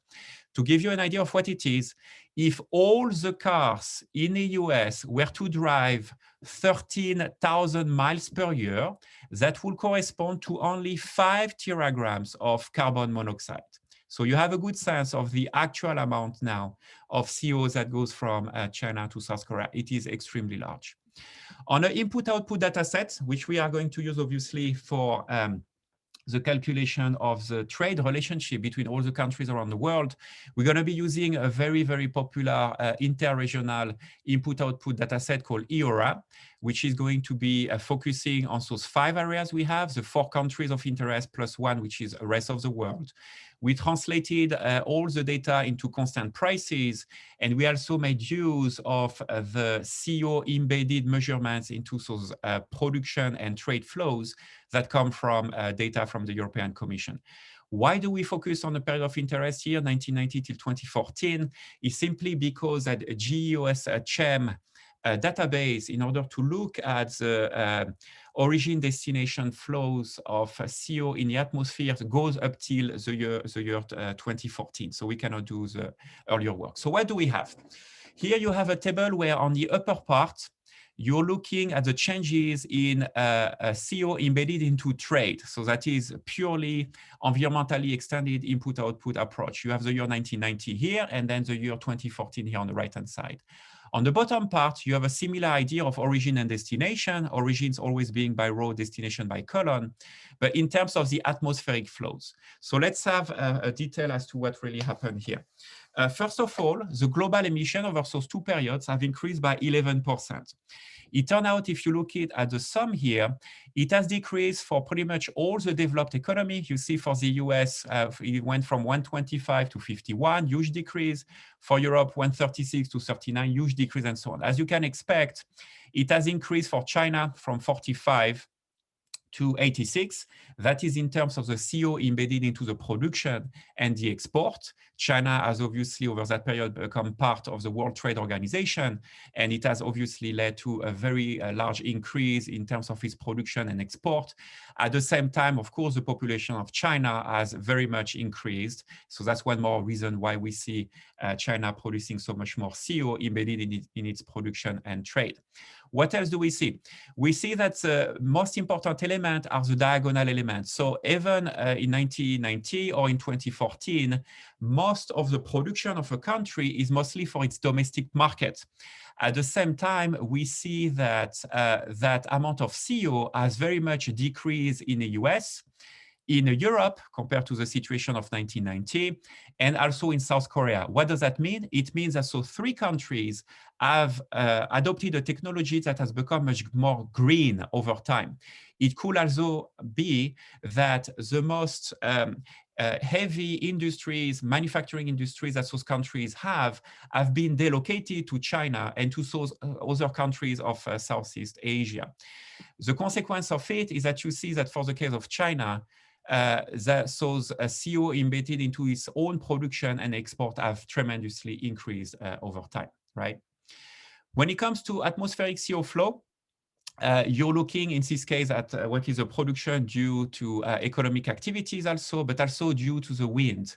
To give you an idea of what it is, if all the cars in the US were to drive 13,000 miles per year, that will correspond to only 5 teragrams of carbon monoxide. So you have a good sense of the actual amount now of CO that goes from China to South Korea. It is extremely large. On an input-output data set, which we are going to use obviously for the calculation of the trade relationship between all the countries around the world, we're going to be using a very, very popular inter-regional input-output data set called EORA, which is going to be focusing on those 5 areas we have, the 4 countries of interest plus 1, which is the rest of the world. We translated all the data into constant prices, and we also made use of the CO embedded measurements into those production and trade flows that come from data from the European Commission. Why do we focus on the period of interest here, 1990 till 2014? It's simply because at GEOS-Chem database, in order to look at the origin destination flows of CO in the atmosphere, goes up till the year 2014. So we cannot do the earlier work. So what do we have? Here you have a table where on the upper part, you're looking at the changes in CO embedded into trade. So that is purely environmentally extended input-output approach. You have the year 1990 here, and then the year 2014 here on the right-hand side. On the bottom part, you have a similar idea of origin and destination, origins always being by row, destination by column, but in terms of the atmospheric flows. So let's have a detail as to what really happened here. First of all, the global emission over those 2 periods have increased by 11%. It turned out, if you look at the sum here, it has decreased for pretty much all the developed economy. You see for the US, it went from 125 to 51, huge decrease. For Europe, 136 to 39, huge decrease, and so on. As you can expect, it has increased for China from 45 to 86. That is in terms of the CO embedded into the production and the export. China has obviously over that period become part of the World Trade Organization, and it has obviously led to a very large increase in terms of its production and export. At the same time, of course, the population of China has very much increased. So that's one more reason why we see China producing so much more CO embedded in its production and trade. What else do we see? We see that the most important element are the diagonal elements. So even in 1990 or in 2014, most of the production of a country is mostly for its domestic market. At the same time, we see that that amount of CO has very much decreased in the US, in Europe compared to the situation of 1990, and also in South Korea. What does that mean? It means that so 3 countries have adopted a technology that has become much more green over time. It could also be that the most heavy industries, manufacturing industries that those countries have been delocated to China and to those other countries of Southeast Asia. The consequence of it is that you see that for the case of China, those CO embedded into its own production and export have tremendously increased over time, right? When it comes to atmospheric CO flow, you're looking in this case at what is a production due to economic activities also, but also due to the wind.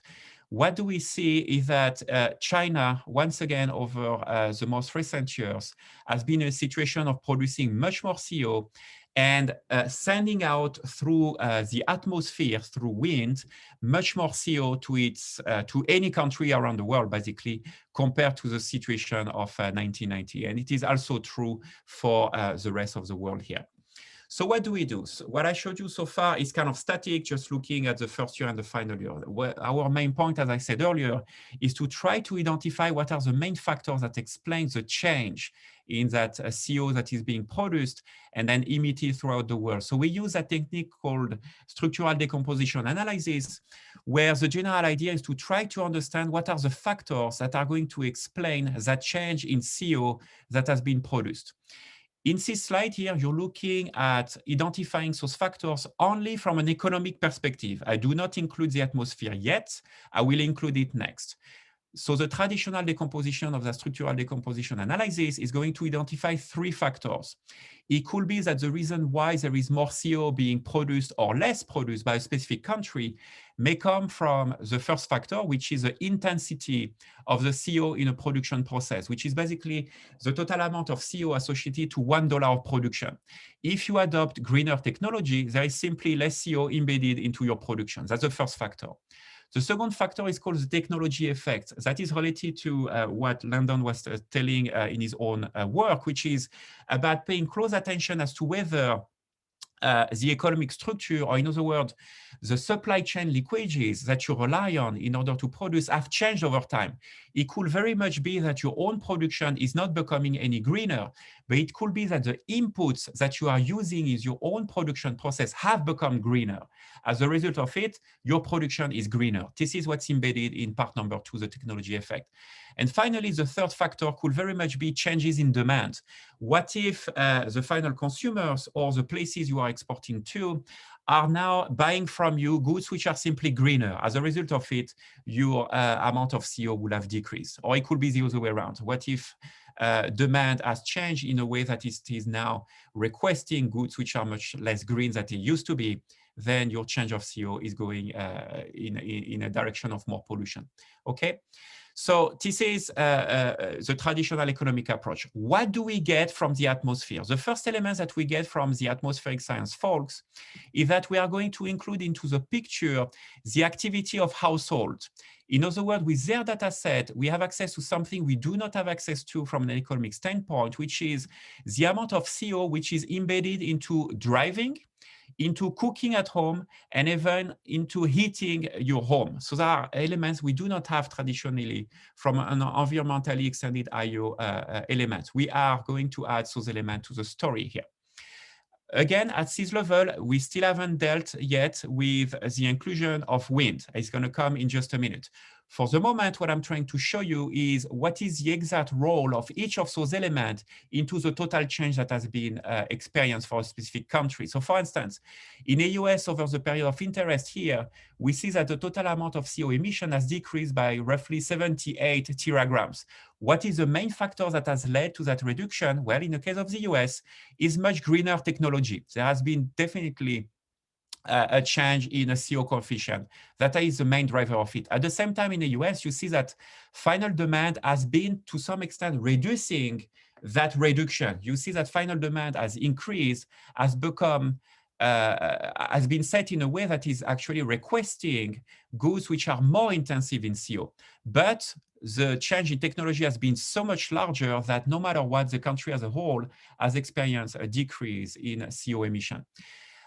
What do we see is that China, once again, over the most recent years, has been in a situation of producing much more CO and sending out through the atmosphere, through wind, much more CO to any country around the world, basically, compared to the situation of 1990. And it is also true for the rest of the world here. So what do we do? So what I showed you so far is kind of static, just looking at the first year and the final year. Our main point, as I said earlier, is to try to identify what are the main factors that explain the change in that CO that is being produced and then emitted throughout the world. So we use a technique called structural decomposition analysis, where the general idea is to try to understand what are the factors that are going to explain that change in CO that has been produced. In this slide here, you're looking at identifying those factors only from an economic perspective. I do not include the atmosphere yet. I will include it next. So the traditional decomposition of the structural decomposition analysis is going to identify 3 factors. It could be that the reason why there is more CO being produced or less produced by a specific country may come from the first factor, which is the intensity of the CO in a production process, which is basically the total amount of CO associated to $1 of production. If you adopt greener technology, there is simply less CO embedded into your production. That's the first factor. The second factor is called the technology effect. That is related to what Landon was telling in his own work, which is about paying close attention as to whether the economic structure, or in other words, the supply chain leakages that you rely on in order to produce have changed over time. It could very much be that your own production is not becoming any greener, but it could be that the inputs that you are using in your own production process have become greener. As a result of it, your production is greener. This is what's embedded in part number 2, the technology effect. And finally, the third factor could very much be changes in demand. What if the final consumers or the places you are exporting to are now buying from you goods which are simply greener? As a result of it, your amount of CO will have decreased. Or it could be the other way around. What if demand has changed in a way that it is now requesting goods which are much less green than they used to be? Then your change of CO is going in a direction of more pollution. Okay. So this is the traditional economic approach. What do we get from the atmosphere? The first element that we get from the atmospheric science folks is that we are going to include into the picture the activity of households. In other words, with their data set, we have access to something we do not have access to from an economic standpoint, which is the amount of CO which is embedded into driving, into cooking at home, and even into heating your home. So there are elements we do not have traditionally from an environmentally extended IO element. We are going to add those elements to the story here. Again, at this level, we still haven't dealt yet with the inclusion of wind. It's going to come in just a minute. For the moment, what I'm trying to show you is what is the exact role of each of those elements into the total change that has been experienced for a specific country. So for instance, in the US, over the period of interest here, we see that the total amount of CO emission has decreased by roughly 78 teragrams. What is the main factor that has led to that reduction? Well, in the case of the US, is much greener technology. There has been definitely a change in a CO coefficient. That is the main driver of it. At the same time, in the US, you see that final demand has been, to some extent, reducing that reduction. You see that final demand has increased, has become, has been set in a way that is actually requesting goods which are more intensive in CO. But the change in technology has been so much larger that no matter what, the country as a whole has experienced a decrease in CO emission.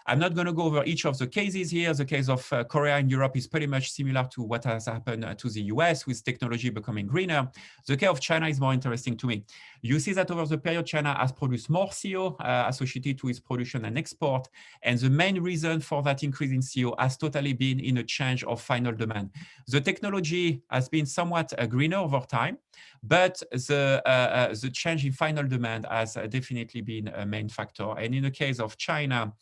I'm not going to go over each of the cases here. The case of Korea and Europe is pretty much similar to what has happened to the US with technology becoming greener. The case of China is more interesting to me. You see that over the period, China has produced more CO associated to its production and export. And the main reason for that increase in CO has totally been in a change of final demand. The technology has been somewhat greener over time, but the change in final demand has definitely been a main factor. And in the case of China,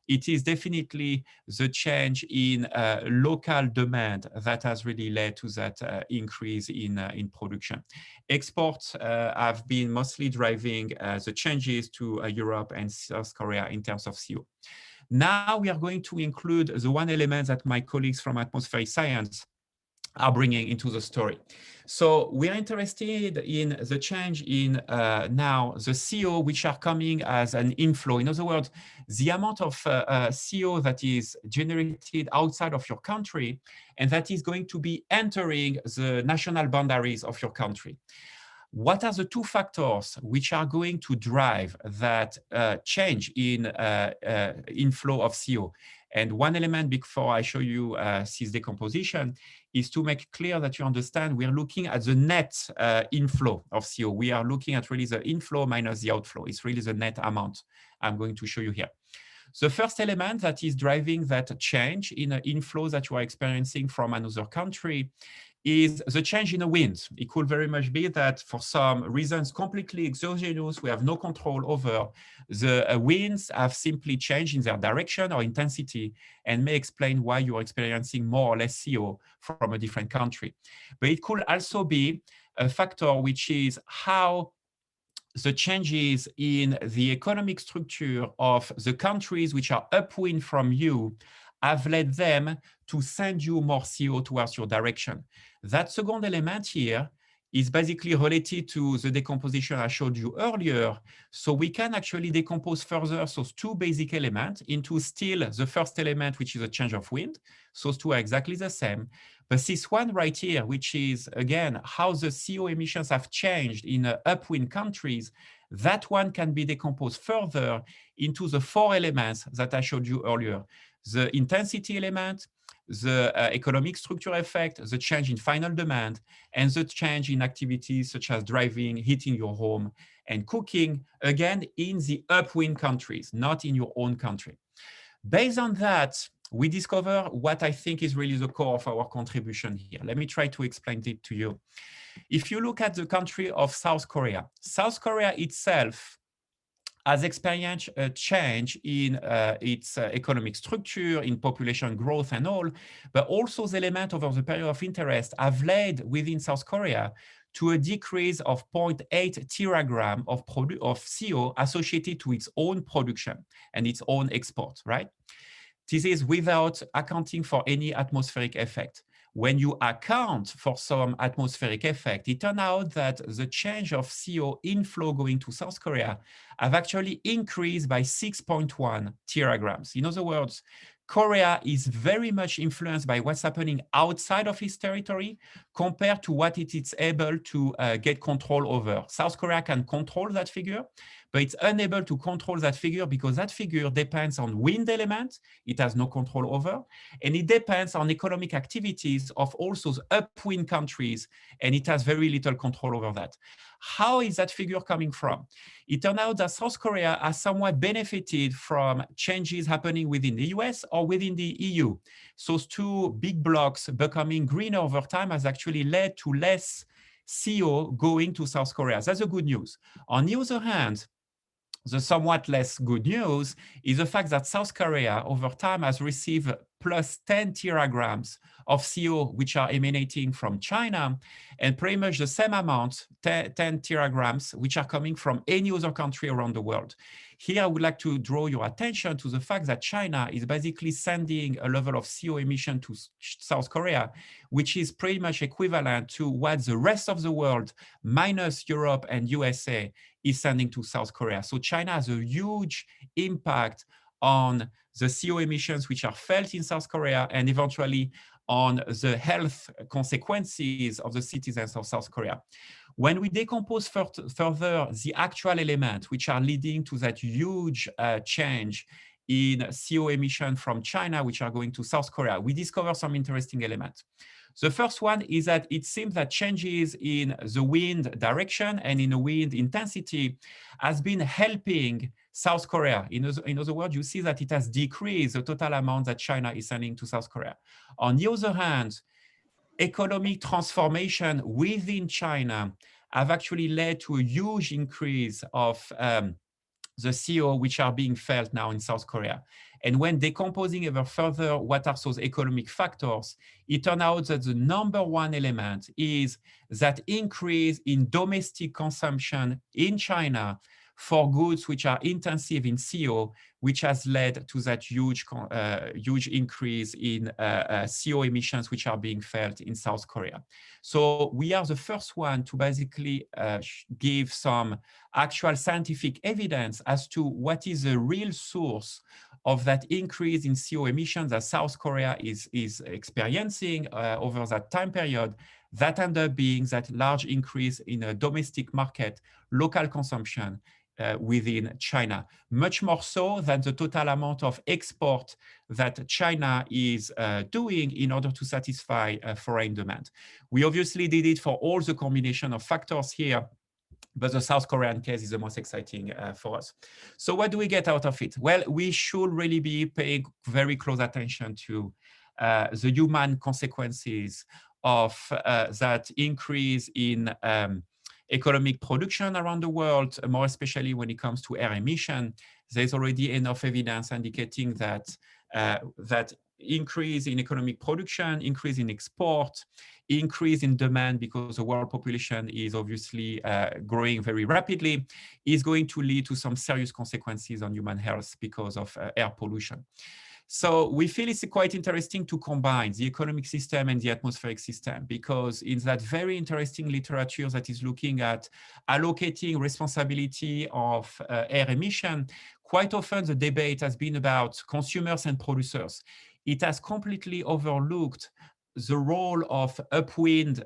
it is definitely the change in local demand that has really led to that increase in production. Exports have been mostly driving the changes to Europe and South Korea in terms of CO. Now we are going to include the one element that my colleagues from atmospheric science are bringing into the story. So we are interested in the change in now the CO which are coming as an inflow. In other words, the amount of CO that is generated outside of your country and that is going to be entering the national boundaries of your country. what are the two factors which are going to drive that change in inflow of CO? And one element before I show you this decomposition is to make clear that you understand we're looking at the net inflow of CO. We are looking at really the inflow minus the outflow. It's really the net amount I'm going to show you here. The first element that is driving that change in inflow that you are experiencing from another country is the change in the wind. It could very much be that for some reasons completely exogenous, we have no control over, the winds have simply changed in their direction or intensity and may explain why you are experiencing more or less CO from a different country. But it could also be a factor which is how the changes in the economic structure of the countries which are upwind from you have led them to send you more CO towards your direction. That second element here is basically related to the decomposition I showed you earlier. So we can actually decompose further those two basic elements into still the first element, which is a change of wind. Those two are exactly the same. But this one right here, which is, again, how the CO emissions have changed in upwind countries, that one can be decomposed further into the four elements that I showed you earlier. The intensity element, the economic structure effect, the change in final demand, and the change in activities such as driving, heating your home, and cooking, again, in the upwind countries, not in your own country. Based on that, we discover what I think is really the core of our contribution here. Let me try to explain it to you. If you look at the country of South Korea itself has experienced a change in its economic structure, in population growth and all, but also the element over the period of interest have led within South Korea to a decrease of 0.8 teragram of CO associated to its own production and its own export, right? This is without accounting for any atmospheric effect. When you account for some atmospheric effect, it turned out that the change of CO inflow going to South Korea have actually increased by 6.1 teragrams. In other words, Korea is very much influenced by what's happening outside of its territory compared to what it is able to get control over. South Korea can control that figure, but it's unable to control that figure because that figure depends on wind element it has no control over, and it depends on economic activities of also upwind countries, and it has very little control over that. How is that figure coming from? It turned out that South Korea has somewhat benefited from changes happening within the US or within the EU. So those two big blocks becoming greener over time has actually led to less CO going to South Korea. That's the good news. On the other hand, the somewhat less good news is the fact that South Korea over time has received plus 10 teragrams of CO which are emanating from China, and pretty much the same amount, 10 teragrams, which are coming from any other country around the world. Here, I would like to draw your attention to the fact that China is basically sending a level of CO emission to South Korea, which is pretty much equivalent to what the rest of the world, minus Europe and USA, is sending to South Korea. So China has a huge impact on the CO emissions which are felt in South Korea and eventually on the health consequences of the citizens of South Korea. When we decompose further the actual elements which are leading to that huge change in CO emission from China, which are going to South Korea, we discover some interesting elements. The first one is that it seems that changes in the wind direction and in the wind intensity has been helping South Korea. In other words, you see that it has decreased the total amount that China is sending to South Korea. On the other hand, economic transformation within China have actually led to a huge increase of the CO which are being felt now in South Korea. And when decomposing ever further what are those economic factors, it turned out that the number one element is that increase in domestic consumption in China for goods which are intensive in CO, which has led to that huge increase in CO emissions which are being felt in South Korea. So we are the first one to basically give some actual scientific evidence as to what is the real source of that increase in CO emissions that South Korea is experiencing over that time period that end up being that large increase in a domestic market, local consumption within China, much more so than the total amount of export that China is doing in order to satisfy foreign demand. We obviously did it for all the combination of factors here, but the South Korean case is the most exciting for us. So what do we get out of it? Well, we should really be paying very close attention to the human consequences of that increase in economic production around the world, more especially when it comes to air emission. There's already enough evidence indicating that that increase in economic production, increase in export, increase in demand because the world population is obviously growing very rapidly, is going to lead to some serious consequences on human health because of air pollution. So we feel it's quite interesting to combine the economic system and the atmospheric system, because in that very interesting literature that is looking at allocating responsibility of air emission, quite often the debate has been about consumers and producers. It has completely overlooked the role of upwind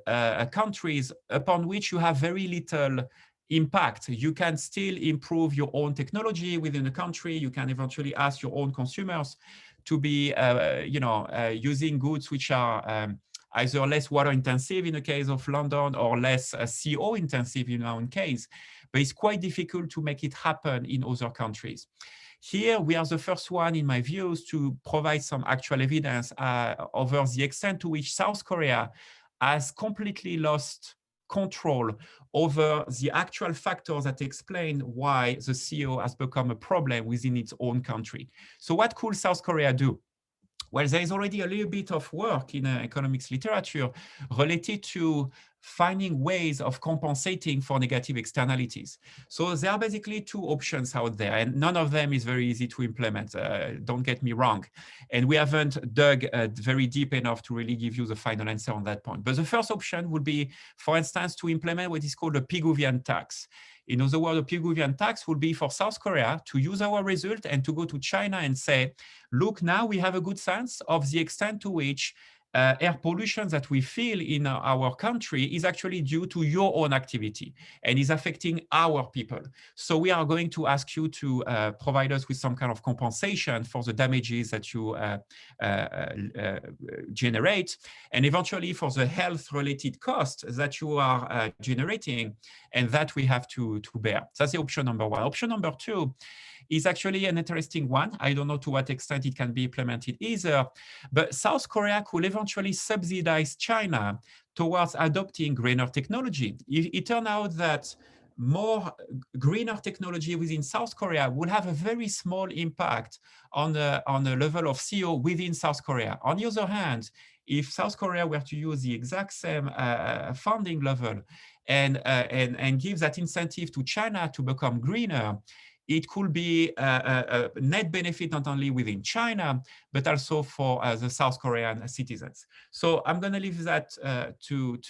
countries upon which you have very little impact. You can still improve your own technology within the country. You can eventually ask your own consumers to be, using goods which are either less water intensive in the case of Landon or less CO intensive in our own case. But it's quite difficult to make it happen in other countries. Here, we are the first one, in my views, to provide some actual evidence over the extent to which South Korea has completely lost control over the actual factors that explain why the CO has become a problem within its own country. So what could South Korea do? Well, there is already a little bit of work in economics literature related to finding ways of compensating for negative externalities. So there are basically two options out there, and none of them is very easy to implement, don't get me wrong. And we haven't dug very deep enough to really give you the final answer on that point. But the first option would be, for instance, to implement what is called a Pigouvian tax. In other words, a Pigouvian tax would be for South Korea to use our result and to go to China and say, look, now we have a good sense of the extent to which air pollution that we feel in our country is actually due to your own activity and is affecting our people. So we are going to ask you to provide us with some kind of compensation for the damages that you generate, and eventually for the health-related costs that you are generating, and that we have to bear. That's the option number one. Option number two is actually an interesting one. I don't know to what extent it can be implemented either, but South Korea could eventually subsidize China towards adopting greener technology. It turned out that more greener technology within South Korea would have a very small impact on the level of CO within South Korea. On the other hand, if South Korea were to use the exact same funding level and give that incentive to China to become greener, it could be a net benefit not only within China, but also for the South Korean citizens. So I'm going to leave that to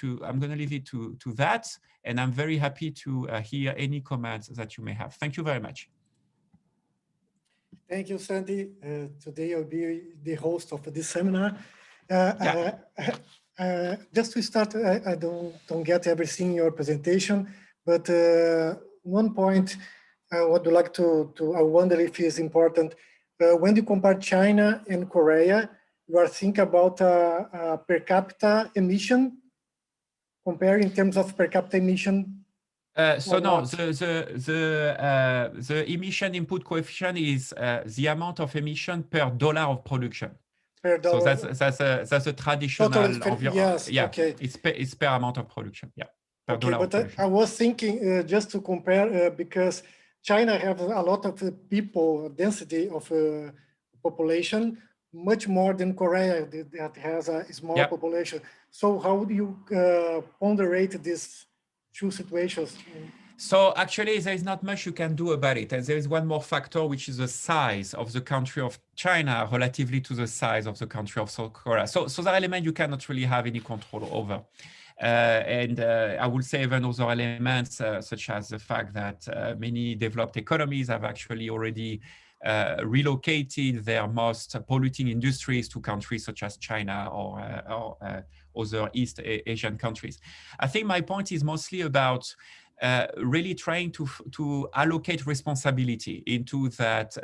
that, and I'm very happy to hear any comments that you may have. Thank you very much. Thank you, Sandy. Today I'll be the host of this seminar. Just to start, I don't get everything in your presentation, but one point I would like I wonder if it's important. When you compare China and Korea, you are thinking about per capita emission, compare in terms of per capita emission? So no, the emission input coefficient is the amount of emission per dollar of production. Per dollar. So that's a traditional. Yes. Yeah. Okay. It's per amount of production. Yeah. Per okay, dollar but of production. I was thinking just to compare because China has a lot of people density of population, much more than Korea that has a small population. So how do you ponderate these two situations? So actually, there is not much you can do about it. And there is one more factor, which is the size of the country of China relatively to the size of the country of South Korea. So that element you cannot really have any control over. And I would say even other elements, such as the fact that many developed economies have actually already relocated their most polluting industries to countries such as China or other East Asian countries. I think my point is mostly about really trying to allocate responsibility into that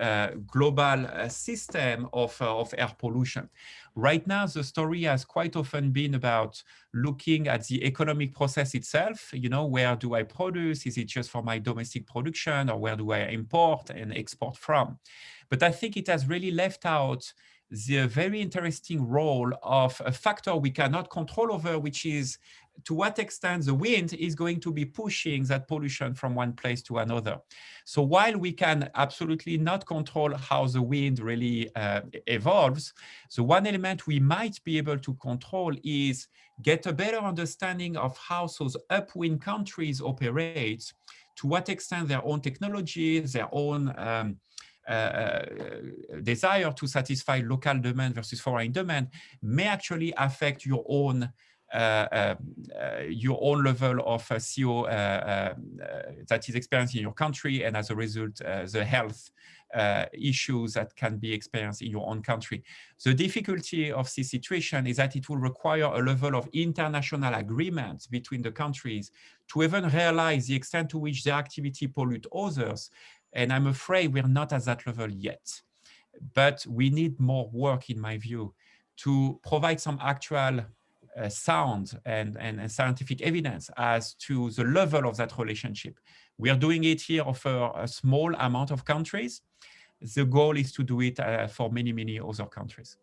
global system of air pollution. Right now, the story has quite often been about looking at the economic process itself. You know, where do I produce? Is it just for my domestic production, or where do I import and export from? But I think it has really left out the very interesting role of a factor we cannot control over, which is to what extent the wind is going to be pushing that pollution from one place to another. So while we can absolutely not control how the wind really evolves, the one element we might be able to control is get a better understanding of how those upwind countries operate, to what extent their own technologies, their own desire to satisfy local demand versus foreign demand may actually affect your own level of CO that is experienced in your country, and as a result, the health issues that can be experienced in your own country. The difficulty of this situation is that it will require a level of international agreement between the countries to even realize the extent to which their activity pollute others. And I'm afraid we're not at that level yet. But we need more work, in my view, to provide some actual sound and scientific evidence as to the level of that relationship. We are doing it here for a small amount of countries. The goal is to do it for many, many other countries.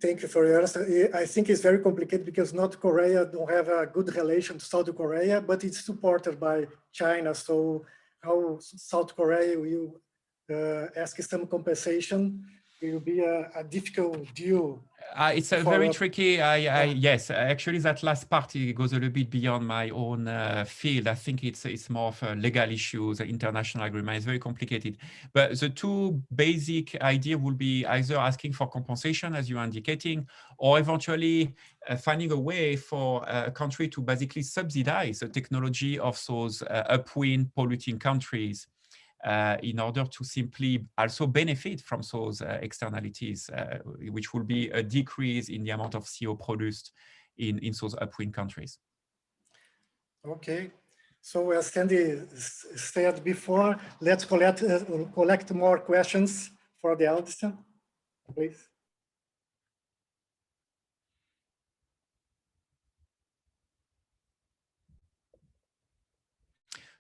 Thank you for your answer. I think it's very complicated because North Korea don't have a good relation to South Korea, but it's supported by China. So how South Korea will ask some compensation, it will be a difficult deal. It's a very tricky, yes, actually that last part goes a little bit beyond my own field. I think it's more of a legal issues, international agreement. It's very complicated. But the two basic ideas will be either asking for compensation, as you're indicating, or eventually finding a way for a country to basically subsidize the technology of those upwind polluting countries, in order to simply also benefit from those externalities, which will be a decrease in the amount of CO produced in those upwind countries. Okay, so as Sandy said before, let's collect more questions for the audience, please.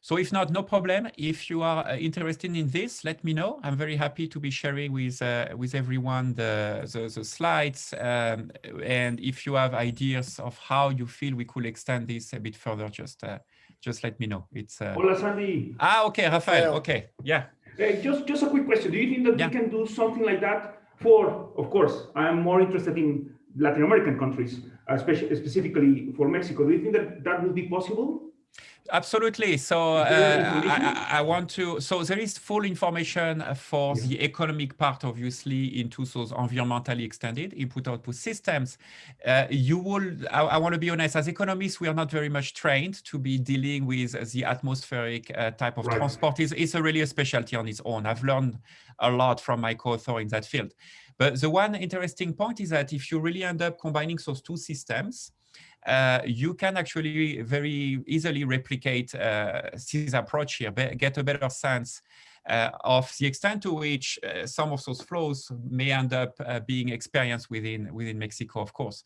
So if not, no problem. If you are interested in this, let me know. I'm very happy to be sharing with everyone the slides. And if you have ideas of how you feel we could extend this a bit further, just let me know. It's Hola, Sandy. Okay, Rafael. Okay, yeah. Just a quick question. Do you think that we can do something like that for, of course, I'm more interested in Latin American countries, specifically for Mexico. Do you think that that would be possible? Absolutely. So I want to, so there is full information for the economic part, obviously, into those environmentally extended input-output systems. I want to be honest, as economists, we are not very much trained to be dealing with the atmospheric type of transport. It's really a specialty on its own. I've learned a lot from my co-author in that field. But the one interesting point is that if you really end up combining those two systems, you can actually very easily replicate this approach here, get a better sense of the extent to which some of those flows may end up being experienced within Mexico, of course.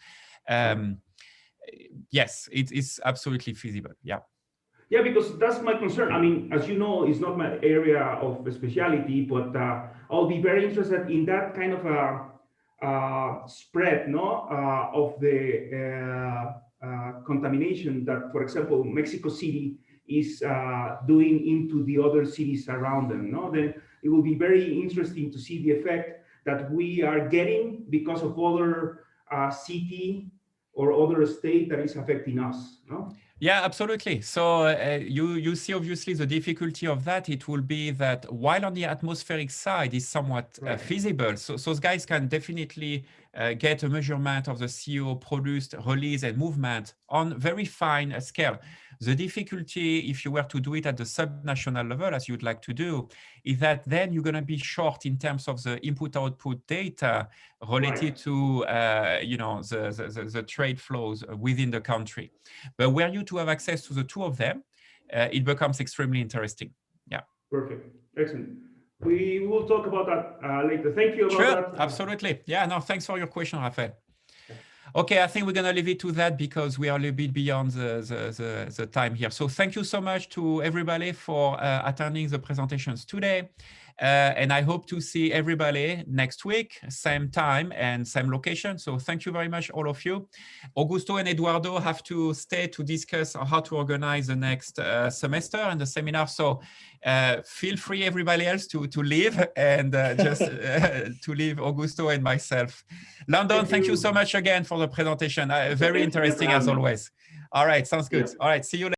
Yes, it is absolutely feasible, yeah. Yeah, because that's my concern. I mean, as you know, it's not my area of specialty, but I'll be very interested in that kind of a spread, of the contamination that, for example, Mexico City is doing into the other cities around them. Then it will be very interesting to see the effect that we are getting because of other city or other state that is affecting us. Yeah, absolutely. So you see, obviously, the difficulty of that. It will be that while on the atmospheric side is somewhat feasible, so those guys can definitely get a measurement of the CO produced, release, and movement on very fine scale. The difficulty, if you were to do it at the subnational level, as you'd like to do, is that then you're going to be short in terms of the input-output data related to, you know, the trade flows within the country. But were you to have access to the two of them, it becomes extremely interesting. Yeah. Perfect. Excellent. We will talk about that later. Thank you about that. Sure, absolutely. Yeah, no, thanks for your question, Rafael. Okay, I think we're going to leave it to that because we are a little bit beyond the time here. So thank you so much to everybody for attending the presentations today. And I hope to see everybody next week, same time and same location. So thank you very much, all of you. Augusto and Eduardo have to stay to discuss how to organize the next semester and the seminar. So feel free, everybody else, to leave and just to leave Augusto and myself. Landon, thank you so much again for the presentation. Very interesting as always. All right, sounds good. All right, see you later.